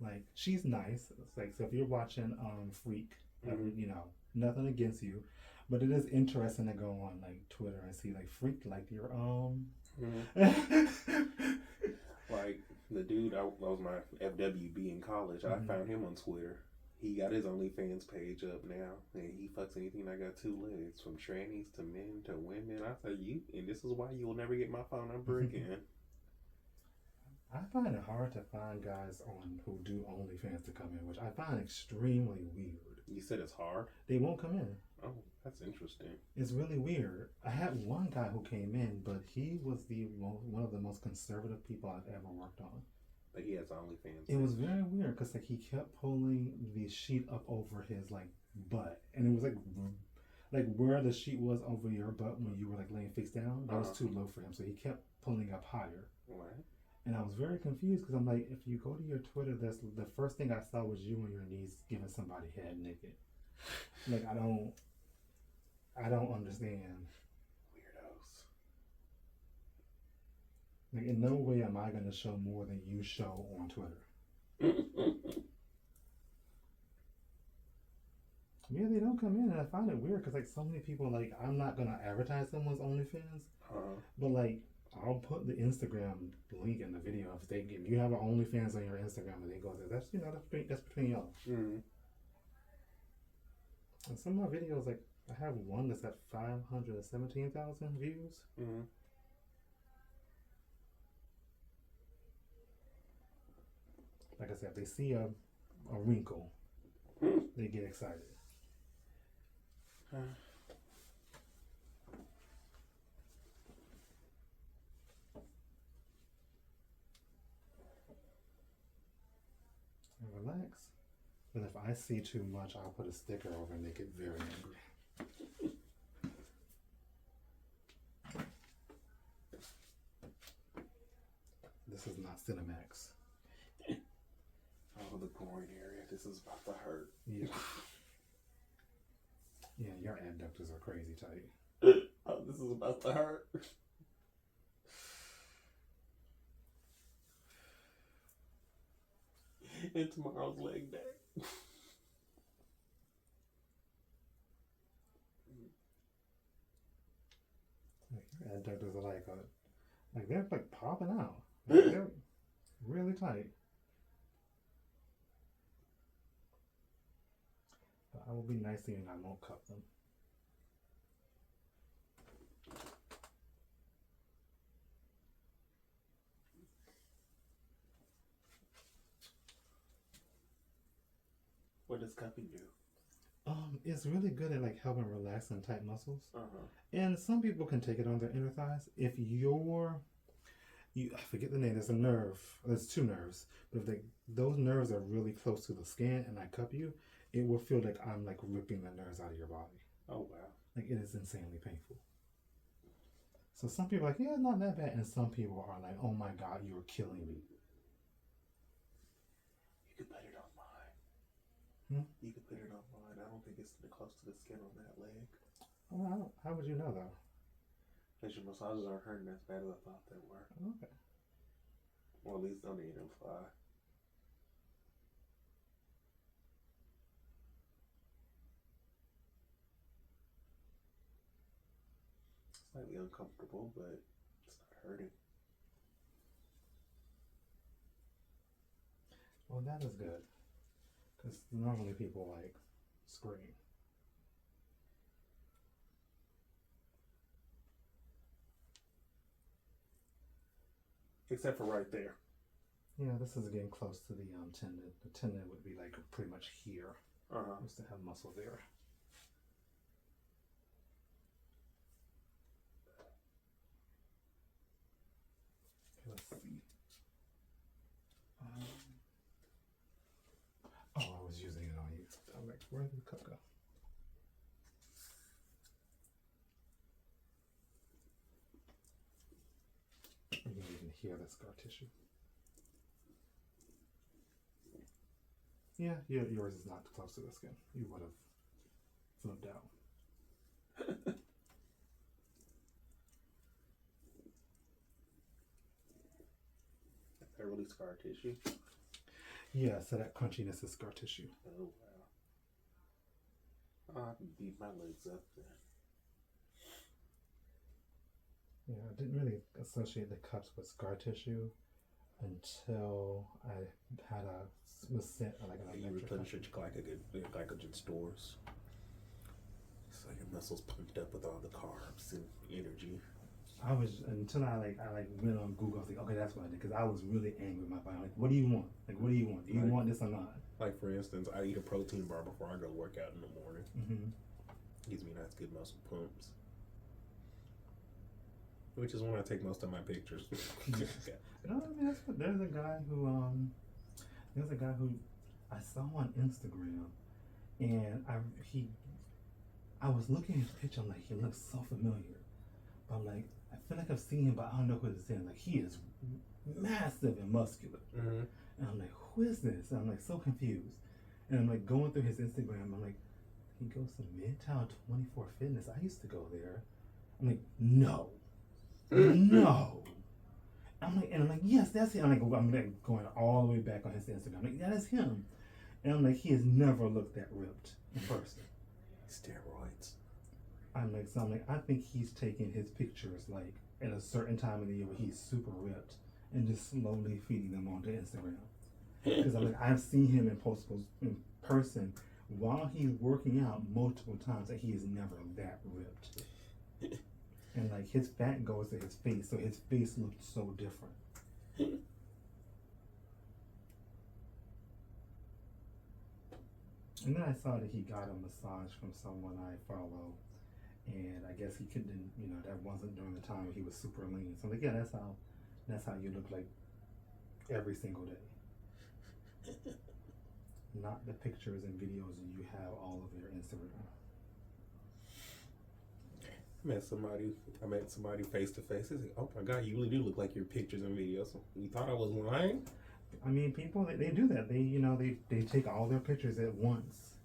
Like, she's nice. It's like, so if you're watching Freak, nothing against you, but it is interesting to go on like Twitter and see like Freak, like your Like the dude that was my FWB in college. I found him on Twitter. He got his OnlyFans page up now, and he fucks anything that got two legs, from trannies to men to women. I say and this is why you will never get my phone number again. I find it hard to find guys who do OnlyFans to come in, which I find extremely weird. You said it's hard? They won't come in. Oh, that's interesting. It's really weird. I had one guy who came in, but he was one of the most conservative people I've ever worked on. But he has OnlyFans. It was very weird because he kept pulling the sheet up over his butt, and it was like where the sheet was over your butt when you were laying face down. That was too low for him, so he kept pulling up higher. What? And I was very confused because I'm like, if you go to your Twitter, the first thing I saw was you on your knees giving somebody head naked. Like, I don't understand. Weirdos. Like, in no way am I going to show more than you show on Twitter. Yeah, they don't come in, and I find it weird because so many people I'm not going to advertise someone's OnlyFans, but I'll put the Instagram link in the video if you have an OnlyFans on your Instagram and they go there. That's that's between y'all. And some of my videos, I have one that's at 517,000 views. Like I said, if they see a wrinkle, they get excited. Relax. But if I see too much, I'll put a sticker over and make it very angry. This is not Cinemax. Oh, the groin area. This is about to hurt. Yeah. Yeah, your adductors are crazy tight. Oh, this is about to hurt. And tomorrow's leg day. Your adductors are they're popping out. They're really tight. But I will be nice to you and I won't cup them. What does cupping do? It's really good at helping relax and tight muscles. And some people can take it on their inner thighs. If I forget the name, there's a nerve. There's two nerves. But if those nerves are really close to the skin and I cup you, it will feel like I'm ripping the nerves out of your body. Oh wow. Like, it is insanely painful. So some people are like, yeah, it's not that bad. And some people are like, oh my God, you're killing me. You could put it on mine. You could put it on mine. I don't think it's close to the skin on that leg. Oh, how would you know, though? Because your massages aren't hurting as bad as I thought they were. Okay. Or at least don't even fly. Slightly uncomfortable, but it's not hurting. Well, that is good. Because normally people like scream. Except for right there. Yeah, this is getting close to the tendon. The tendon would be like pretty much here. Used to have muscle there. Okay, let's see. Oh, I was using it on you. I'm like, where did the cup go? You can even hear the scar tissue. Yeah, yours is not close to the skin. You would have flipped out. Is that really scar tissue? Yeah, so that crunchiness is scar tissue. Oh, wow. I can beat my legs up then. Yeah, I didn't really associate the cuts with scar tissue until I had was sent like an You replenish your glycogen stores. So your muscles pumped up with all the carbs and energy. I was until I went on Google. I was like, okay, that's what I did, because I was really angry with my body. Like, what do you want? Like, what do you want? Do you want this or not? Like, for instance, I eat a protein bar before I go work out in the morning. Gives me nice, good muscle pumps. Which is when I take most of my pictures. No, I mean, there's a guy who I saw on Instagram, and I was looking at his picture. I'm like, he looks so familiar. But I'm like, I feel like I've seen him, but I don't know who this is. Like, he is massive and muscular. And I'm like, who is this? And I'm like so confused. And I'm like going through his Instagram. I'm like, he goes to Midtown 24 Fitness. I used to go there. I'm like, no. I'm like, yes, that's him. I'm like going all the way back on his Instagram. I'm like, that is him. And I'm like, he has never looked that ripped in person. Steroids. I'm like, I think he's taking his pictures like at a certain time of the year where he's super ripped and just slowly feeding them onto Instagram. Because I'm like, I've seen him in person while he's working out multiple times, that he is never that ripped. And like his fat goes to his face, so his face looked so different. And then I saw that he got a massage from someone I follow, and I guess he couldn't, that wasn't during the time he was super lean. So I'm like, yeah, that's how you look like every single day. Not the pictures and videos you have all over your Instagram. I met somebody face to face. He's like, oh my God, you really do look like your pictures and videos. You thought I was lying? I mean, people, they do that. They take all their pictures at once.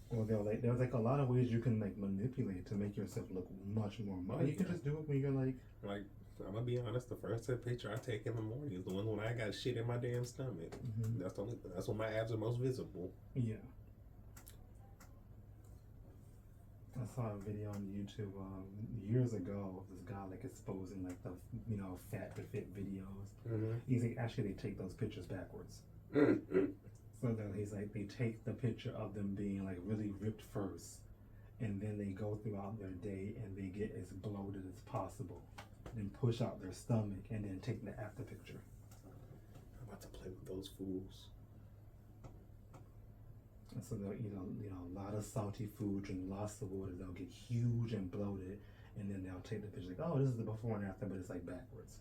Or there's like a lot of ways you can like manipulate to make yourself look much more muscular. You can just do it when you're like, I'm gonna be honest, the first picture I take in the morning is the one when I got shit in my damn stomach. That's when my abs are most visible. Yeah. I saw a video on YouTube years ago of this guy like exposing like the fat to fit videos. He's like, actually they take those pictures backwards. So then he's like, they take the picture of them being like really ripped first, and then they go throughout their day and they get as bloated as possible, then push out their stomach and then take the after picture. I'm about to play with those fools. And so they'll eat a lot of salty food, drink lots of water, they'll get huge and bloated, and then they'll take the picture like, oh, this is the before and after, but it's like backwards.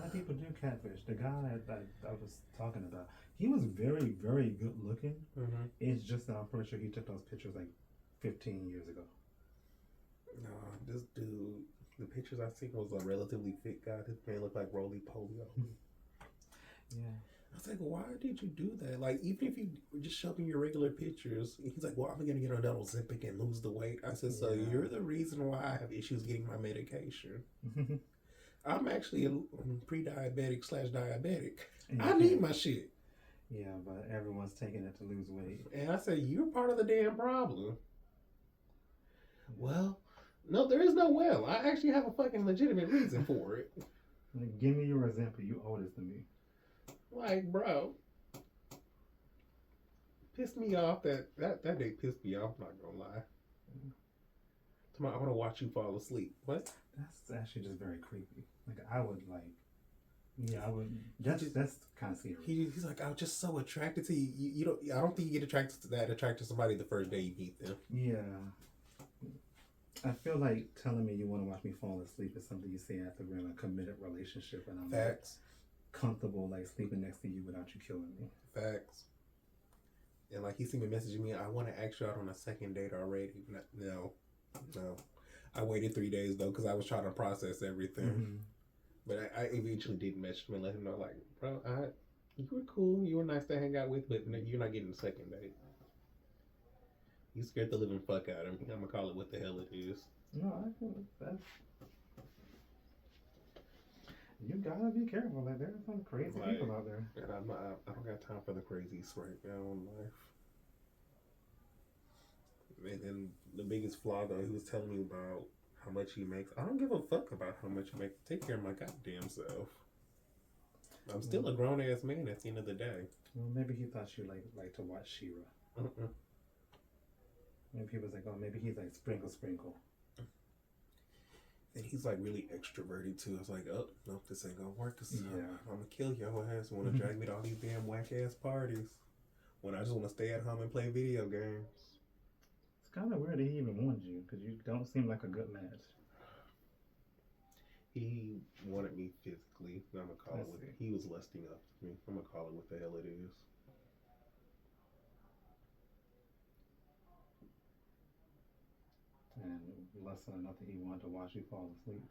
of people do catfish. The guy I was talking about, he was very, very good looking. Mm-hmm. It's just that I'm pretty sure he took those pictures like 15 years ago. No, this dude, the pictures I seen was a relatively fit guy. This man looked like roly poly. Yeah. I was like, why did you do that? Like, even if you just show me your regular pictures, he's like, well, I'm going to get on that Ozempic and lose the weight. I said, so you're the reason why I have issues getting my medication. I'm actually a pre-diabetic / diabetic. I need my shit. Yeah, but everyone's taking it to lose weight. And I said, you're part of the damn problem. Well, no, there is no well. I actually have a fucking legitimate reason for it. Like, give me your example. You owe this to me. Like, bro, pissed me off. That day pissed me off. I'm not gonna lie. Tomorrow, I want to watch you fall asleep. What? That's actually just very creepy. Like, I would like. Yeah, I would. That's kind of serious. He's like, I'm just so attracted to you. You don't. I don't think you get attracted to somebody the first day you meet them. Yeah. I feel like telling me you want to watch me fall asleep is something you say after we're in a committed relationship and I'm Facts. Like, comfortable like sleeping next to you without you killing me. Facts. And like he's even messaging me, I want to ask you out on a second date already. No. I waited 3 days though because I was trying to process everything. Mm-hmm. But I eventually did message him and let him know, like, bro, you were cool, you were nice to hang out with, but you're not getting a second date. You scared the living fuck out of him. I'm gonna call it what the hell it is. No, I think that's. You gotta be careful. Like there's some crazy people out there. And I don't got time for the crazies right now in life. And then the biggest flaw though, he was telling me about how much he makes. I don't give a fuck about how much you make. Take care of my goddamn self. I'm still a grown ass man at the end of the day. Well, maybe he thought you like to watch She-Ra. Maybe he was like, oh, maybe he's like sprinkle. And he's like really extroverted too. I was like, oh, no, this ain't gonna work. Yeah. I'm gonna kill your ass. Want to drag me to all these damn whack ass parties when I just want to stay at home and play video games. It's kind of weird that he even wanted you because you don't seem like a good match. He wanted me physically. I'm gonna call it what he was lusting up to me. I'm gonna call it what the hell it is. And less than enough that he wanted to watch you fall asleep.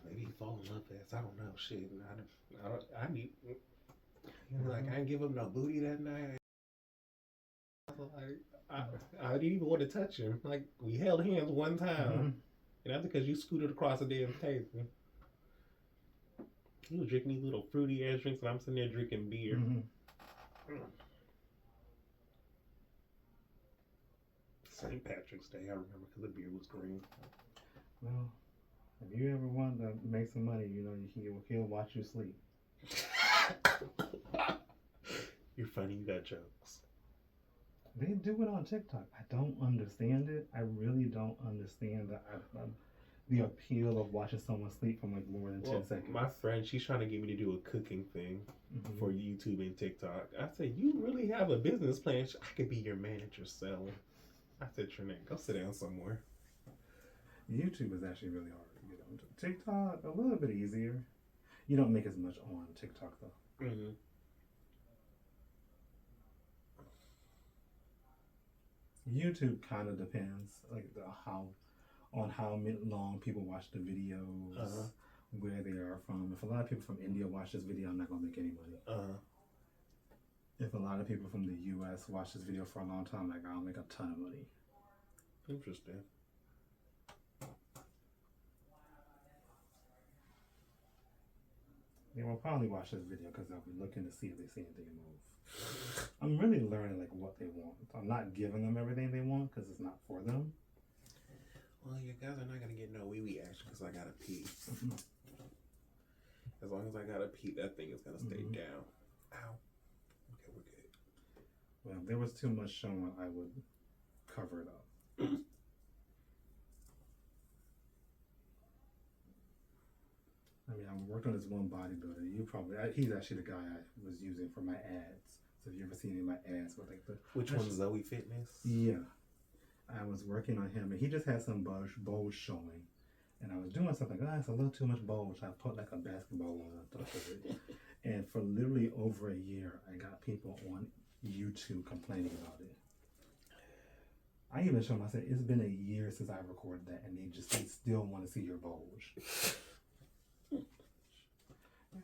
Maybe he fall in love fast. I don't know. Shit. I need. Like I didn't give him no booty that night. I didn't even want to touch him. Like we held hands one time, and that's because you scooted across the damn table. He was drinking these little fruity ass drinks, and I'm sitting there drinking beer. St. Patrick's Day, I remember, because the beer was green. Well, if you ever want to make some money, you know, he'll watch you sleep. You're funny, you got jokes. They do it on TikTok. I don't understand it. I really don't understand the appeal of watching someone sleep for like more than 10 seconds. My friend, she's trying to get me to do a cooking thing for YouTube and TikTok. I said, you really have a business plan? I could be your manager selling. I said, Trinae, go sit down somewhere. YouTube is actually really hard to get onto. TikTok, a little bit easier. You don't make as much on TikTok, though. YouTube kind of depends, like how long people watch the videos, where they are from. If a lot of people from India watch this video, I'm not going to make any money. If a lot of people from the U.S. watch this video for a long time, like I'll make a ton of money. Interesting. They will probably watch this video because they'll be looking to see if they see anything move. I'm really learning like what they want. I'm not giving them everything they want because it's not for them. Well, you guys are not going to get no wee-wee action because I got to pee. As long as I got to pee, that thing is going to stay down. Ow. Okay, we're good. Well, if there was too much showing, I would cover it up. I mean, I worked on this one bodybuilder. He's actually the guy I was using for my ads. So if you ever seen any of my ads with like which one's Zoe Fitness? Yeah. I was working on him and he just had some bulge showing. And I was doing something, it's a little too much bulge. I put like a basketball on top of it. And for literally over a year, I got people on YouTube complaining about it. I even showed them, I said, it's been a year since I recorded that, and they still want to see your bulge. Yeah,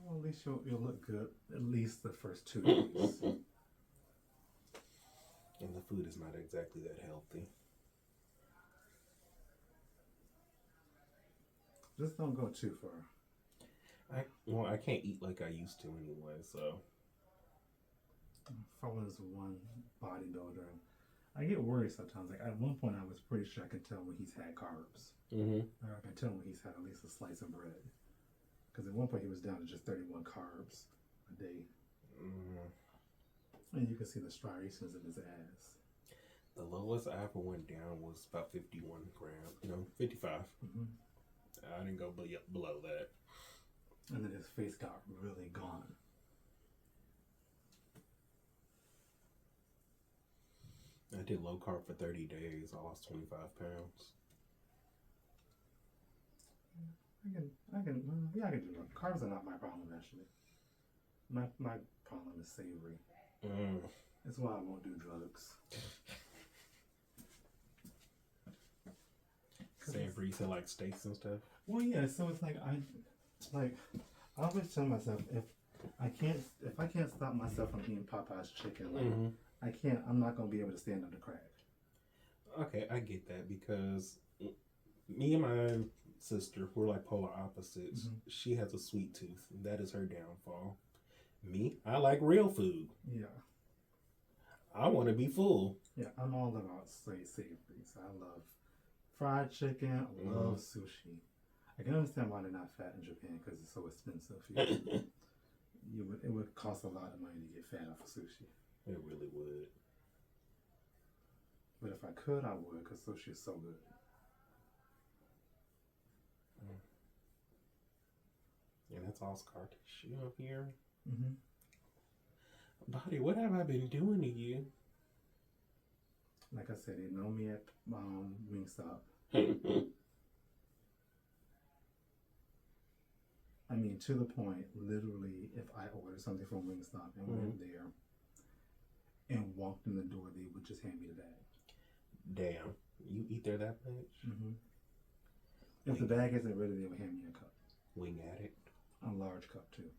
well, at least you'll look good at least the first 2 days. And the food is not exactly that healthy. Just don't go too far. I can't eat like I used to anyway, so. Following this one bodybuilder, I get worried sometimes. Like at one point, I was pretty sure I could tell when he's had carbs. Mm-hmm. Or I can tell when he's had at least a slice of bread. Because at one point he was down to just 31 carbs a day. Mm. And you can see the striations in his ass. The lowest I ever went down was about 51 grams. 55. Mm-hmm. I didn't go below that. And then his face got really gone. I did low carb for 30 days. I lost 25 pounds. I can do that. Carbs are not my problem, actually. My problem is savory. That's why I won't do drugs. Savory, you said like steaks and stuff? Well, yeah, so it's like I always tell myself if I can't stop myself from eating Popeye's chicken, I'm not gonna be able to stand up the crack. Okay, I get that because me and my sister, we're like polar opposites. Mm-hmm. She has a sweet tooth. That is her downfall. Me, I like real food. Yeah. I want to be full. Yeah, I'm all about savories. I love fried chicken. I love sushi. I can understand why they're not fat in Japan because it's so expensive. It would cost a lot of money to get fat off of sushi. It really would. But if I could, I would because sushi is so good. And that's all scar tissue up here. Mm-hmm. Body, what have I been doing to you? Like I said, they know me at Wingstop. I mean, to the point, literally, if I ordered something from Wingstop and went there and walked in the door, they would just hand me the bag. Damn. You eat there that much? Mm-hmm. If the bag isn't ready, they would hand me a cup. Wing addict? A large cup, too.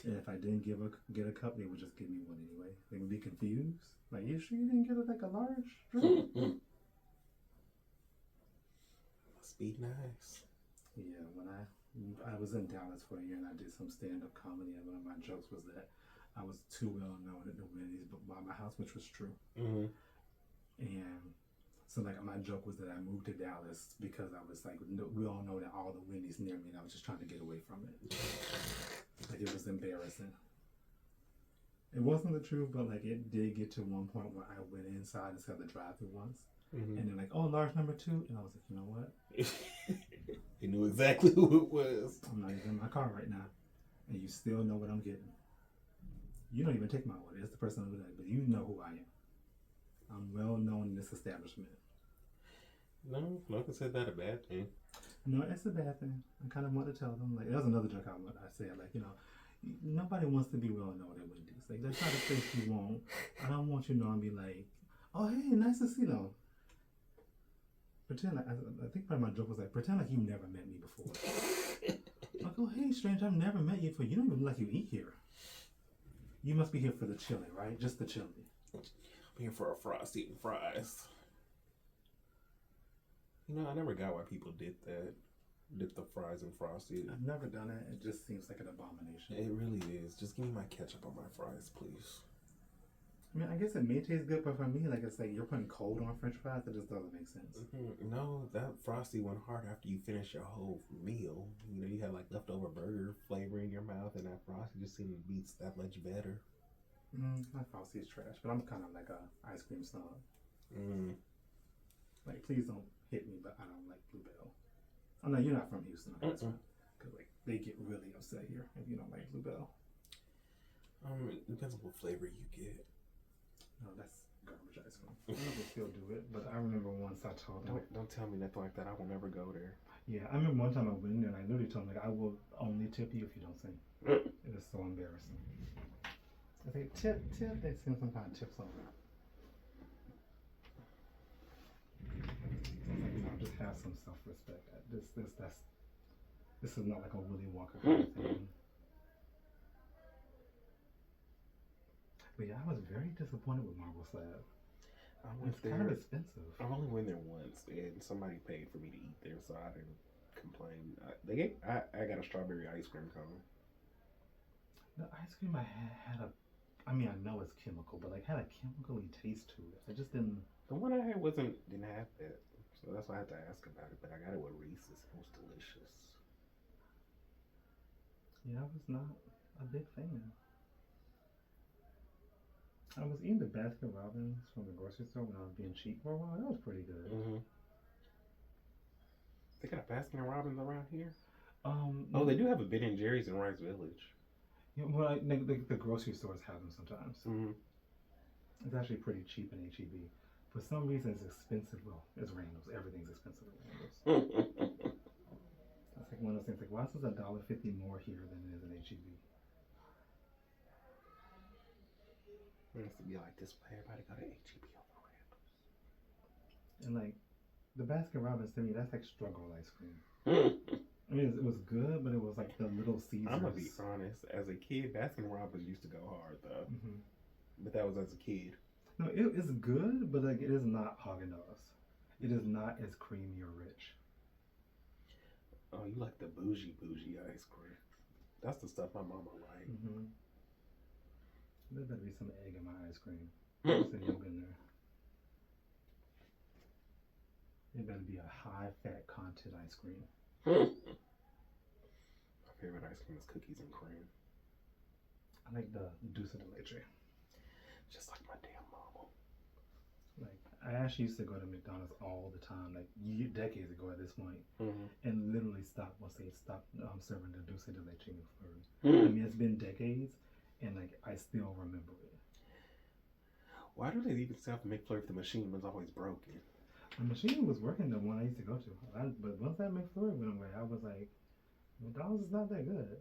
And if I didn't get a cup, they would just give me one anyway. They would be confused. Like, you sure you didn't get like a large drink? Must be nice. Yeah, when I was in Dallas for a year and I did some stand-up comedy, and one of my jokes was that I was too well known at the Wendy's by my house, which was true. Mm-hmm. And so like my joke was that I moved to Dallas because I was like, we all know that all the Wendy's near me, and I was just trying to get away from it. Like it was embarrassing. It wasn't the truth, but like it did get to one point where I went inside and said the drive-thru once, and they're like, "Oh, large number 2," and I was like, you know what? You knew exactly who it was. I'm not even in my car right now, and you still know what I'm getting. You don't even take my order. It's the person over there, but you know who I am. I'm well known in this establishment. No, I consider that a bad thing. No, it's a bad thing. I kind of want to tell them. Like, that was another joke I said. Like, nobody wants to be well known at Wendy's. Like, that's not a place you want. I don't want you to know and be like, oh, hey, nice to see you. Pretend like, I think part of my joke was like, pretend like you never met me before. Like, oh, hey, stranger, I've never met you before. You don't even look like you eat here. You must be here for the chili, right? Just the chili. I'm here for a frosty and fries. I never got why people did that. Dip the fries in frosty. I've never done it. It just seems like an abomination. It really is. Just give me my ketchup on my fries, please. I mean, I guess it may taste good, but for me, like it's like you're putting cold on French fries. That just doesn't make sense. Mm-hmm. No, that frosty went hard after you finish your whole meal. You had like leftover burger flavor in your mouth, and that frosty just seemed beats that much better. My frosty is trash, but I'm kind of like a ice cream snob. Like, please don't hit me, but I don't like Bluebell. Oh no, you're not from Houston, because like they get really upset here if you don't like Bluebell. It depends on what flavor you get. No, that's garbage ice cream. I don't know if they still do it, but I remember once I told them. Don't tell me nothing like that. I will never go there. Yeah, I remember one time I went in there and I literally told him like I will only tip you if you don't sing. It was so embarrassing. I say tip. They send some kind of tips over. I was like, no, just have some self-respect. This is not like a Willy Wonka kind of thing. But yeah, I was very disappointed with Marble Slab. It's kind of expensive. I only went there once, and somebody paid for me to eat there, so I didn't complain. I got a strawberry ice cream cone. The ice cream I had a, I mean I know it's chemical, but like had a chemically taste to it. I just didn't. The one I had didn't have that, so that's why I had to ask about it. But I got it with Reese's. It was delicious. Yeah, I was not a big fan. I was eating the Baskin Robbins from the grocery store when I was being cheap for a while. That was pretty good. Mm-hmm. They got a Baskin Robbins around here. Oh, they do have a Ben and Jerry's in Rice Village. Yeah, well, the grocery stores have them sometimes. Mm-hmm. It's actually pretty cheap in HEB. For some reason, it's expensive. Well, it's Randall's. Everything's expensive at Randall's. That's like one of those things. Like, why is this $1.50 more here than it is in HEB? It has to be like this way. Everybody go to HEB over Randall's. And like the Baskin Robbins to me, that's like struggle ice cream. I mean, it was good, but it was like the Little Caesars. I'm gonna be honest. As a kid, Baskin Robbins used to go hard though. Mm-hmm. But that was as a kid. No, it is good, but like it is not Haagen-Dazs. It is not as creamy or rich. Oh, you like the bougie ice cream? That's the stuff my mama liked. Mm-hmm. There better be some egg in my ice cream. There's some yolk in there. It better be a high-fat content ice cream. My favorite ice cream is cookies and cream. I like the dulce de leche. Just like my damn mama. Like I actually used to go to McDonald's all the time, like decades ago at this point, and literally stop once they stopped serving the dulce de leche McFlurry. I mean, it's been decades, and like I still remember it. Why do they even still have to McFlurry if the machine was always broken? The machine was working the one I used to go to, but once that McFlurry went away, I was like, McDonald's is not that good.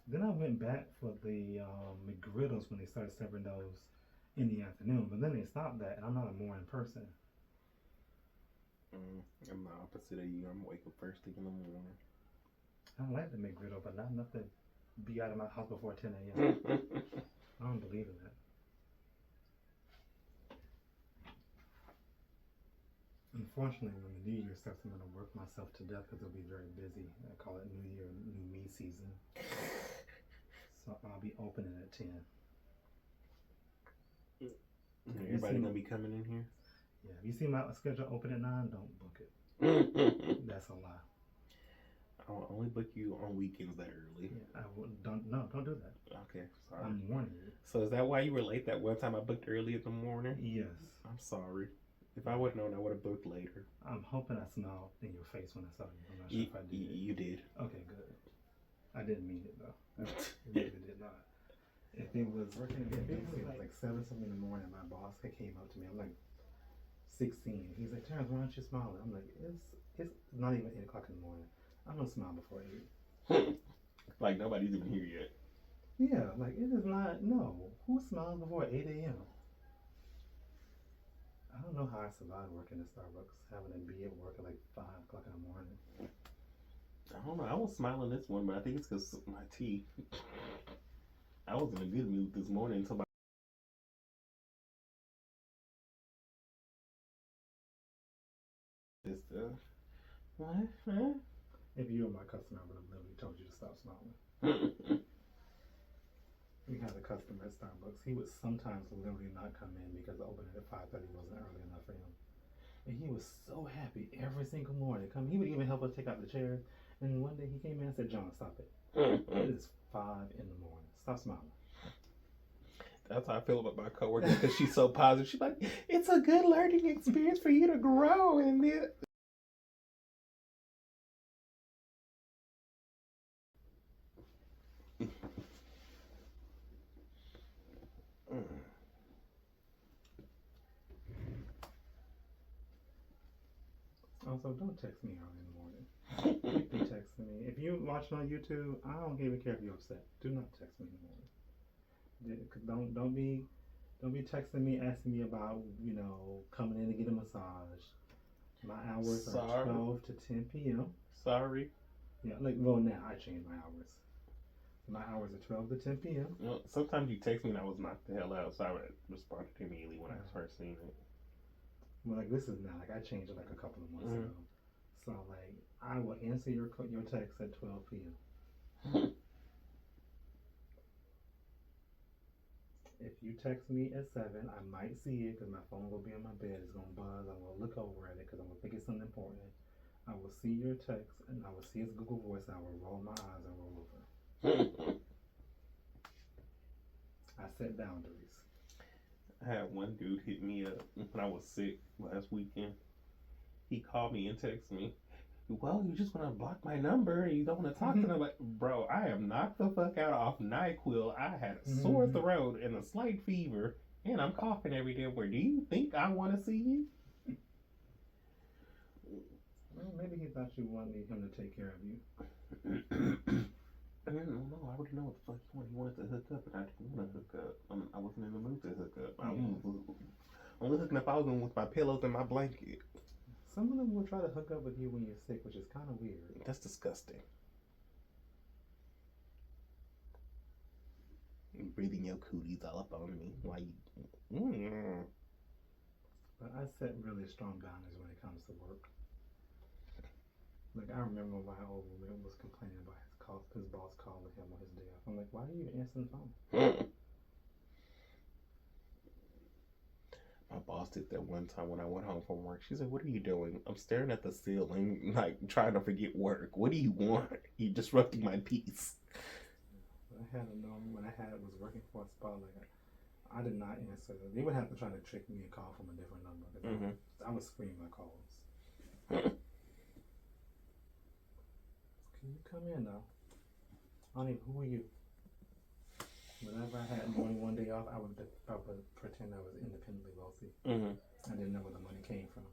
Then I went back for the McGriddles when they started serving those in the afternoon, but then they stopped that, and I'm not a morning person. I'm the opposite of you. I'm waking first thing in the morning. I like the McGriddle, but not enough to be out of my house before 10 a.m. I don't believe in that. Unfortunately, when the new year starts, I'm going to work myself to death because it'll be very busy. I call it New Year, New Me season. So I'll be opening at 10. Everybody going to be coming in here? Yeah, if you see my schedule open at 9, don't book it. That's a lie. I'll only book you on weekends that early. Yeah, don't do that. Okay, sorry. I'm warning you. So is that why you were late that one time I booked early in the morning? Yes. I'm sorry. If I would have known, I would have booked later. I'm hoping I smiled in your face when I saw you. I'm not sure if I did. You did. Okay, good. I didn't mean it though. I really did not. If it was like 7 something in the morning, my boss came up to me. I'm like 16. He's like, Terrence, why aren't you smiling? I'm like, it's not even 8 o'clock in the morning. I'm gonna smile before 8. Like nobody's even here yet. Yeah, like it is not. No, who smiles before 8 a.m.? I don't know how I survived working at Starbucks, having to be at work at like 5 o'clock in the morning. I don't know. I was smiling this one, but I think it's because my tea. I was in a good mood this morning until my What? Huh? If you were my customer, I would have literally told you to stop smiling. We had a customer at Starbucks. He would sometimes literally not come in because the opening at 5:30 wasn't early enough for him. And he was so happy every single morning. He would even help us take out the chairs. And one day he came in and said, John, stop it. It is 5 in the morning. Stop smiling. That's how I feel about my coworker because she's so positive. She's like, it's a good learning experience for you to grow in it. Also, don't text me early in the morning. Don't be texting me. If you're watching on YouTube, I don't even care if you're upset. Do not text me in the morning. Don't be texting me asking me about coming in to get a massage. My hours are 12 to 10 p.m. Sorry. Yeah, now I changed my hours. My hours are 12 to 10 p.m. Well, sometimes you text me and I was knocked the hell out, so I responded immediately when I first seen it. Well, this is now I changed it a couple of months ago. So I will answer your text at 12 p.m. If you text me at 7, I might see it because my phone will be on my bed. It's going to buzz. I'm going to look over at it because I'm going to think it's something important. I will see your text and I will see its Google Voice and I will roll my eyes and roll over. I set boundaries. I had one dude hit me up when I was sick last weekend. He called me and texted me, well, you just want to block my number and you don't want to talk to them. Like, bro, I am knocked the fuck out off NyQuil. I had a sore throat and a slight fever, and I'm coughing every day. Where do you think I want to see you? Well, maybe he thought you wanted him to take care of you. I don't know. I already know what the fuck he wanted. He wanted to hook up, and I didn't want to hook up. I wasn't in the mood to hook up. Only hooking up I was in with my pillows and my blanket. Some of them will try to hook up with you when you're sick, which is kind of weird. That's disgusting. You're breathing your cooties all up on me. Why you? But I set really strong boundaries when it comes to work. I remember my old roommate was complaining about his boss calling him on his day off. I'm like, why are you answering the phone? My boss did that one time when I went home from work. She said, what are you doing? I'm staring at the ceiling, trying to forget work. What do you want? You're disrupting my peace. When I was working for a spot, I did not answer. They would have to try to trick me and call from a different number. I would screen my calls. Can you come in now? Honey, who are you? Whenever I had more than one day off, I would pretend I was independently wealthy. I didn't know where the money came from.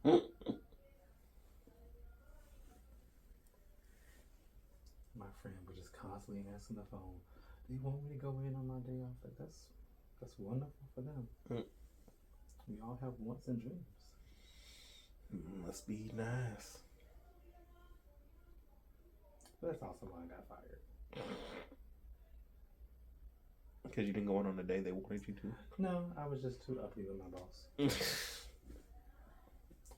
My friend would just constantly answer the phone. Do you want me to go in on my day off? That's wonderful for them. We all have wants and dreams. Must be nice. But that's also why I got fired. Because you didn't go in on the day they wanted you to? No, I was just too uppity with my boss.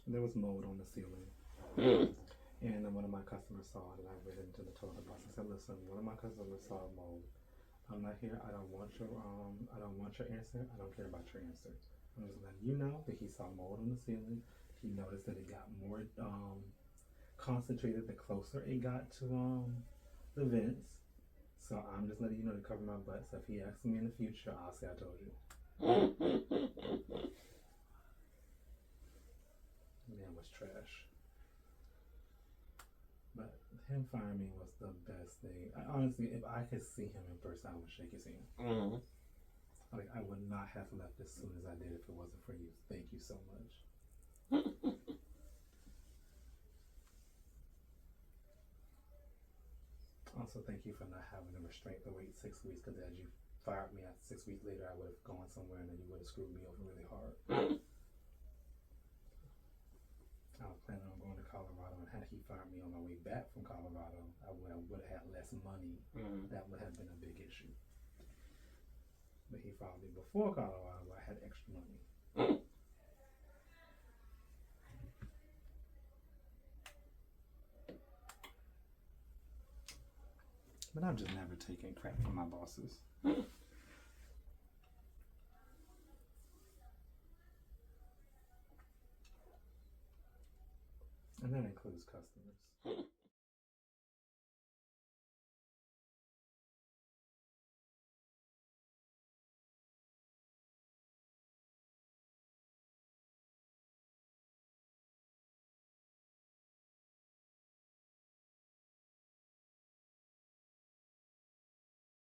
There was mold on the ceiling. And one of my customers saw it, and I went into the toilet box and said, listen, one of my customers saw mold. I'm not here. I don't want your answer. I don't care about your answer. I'm just letting you know that he saw mold on the ceiling. He noticed that it got more concentrated the closer it got to the vents. So I'm just letting you know to cover my butt. So if he asks me in the future, I'll say I told you. Man was trash. But him firing me was the best thing. Honestly, if I could see him in person, I would shake his hand. I would not have left as soon as I did if it wasn't for you. Thank you so much. Also, thank you for not having the restraint to wait 6 weeks, because as you fired me after 6 weeks later, I would have gone somewhere and then you would have screwed me over really hard. I was planning on going to Colorado, and had he fired me on my way back from Colorado, I would have had less money. That would have been a big issue. But he fired me before Colorado, where I had extra money. But I've just never taken crap from my bosses. And that includes customers.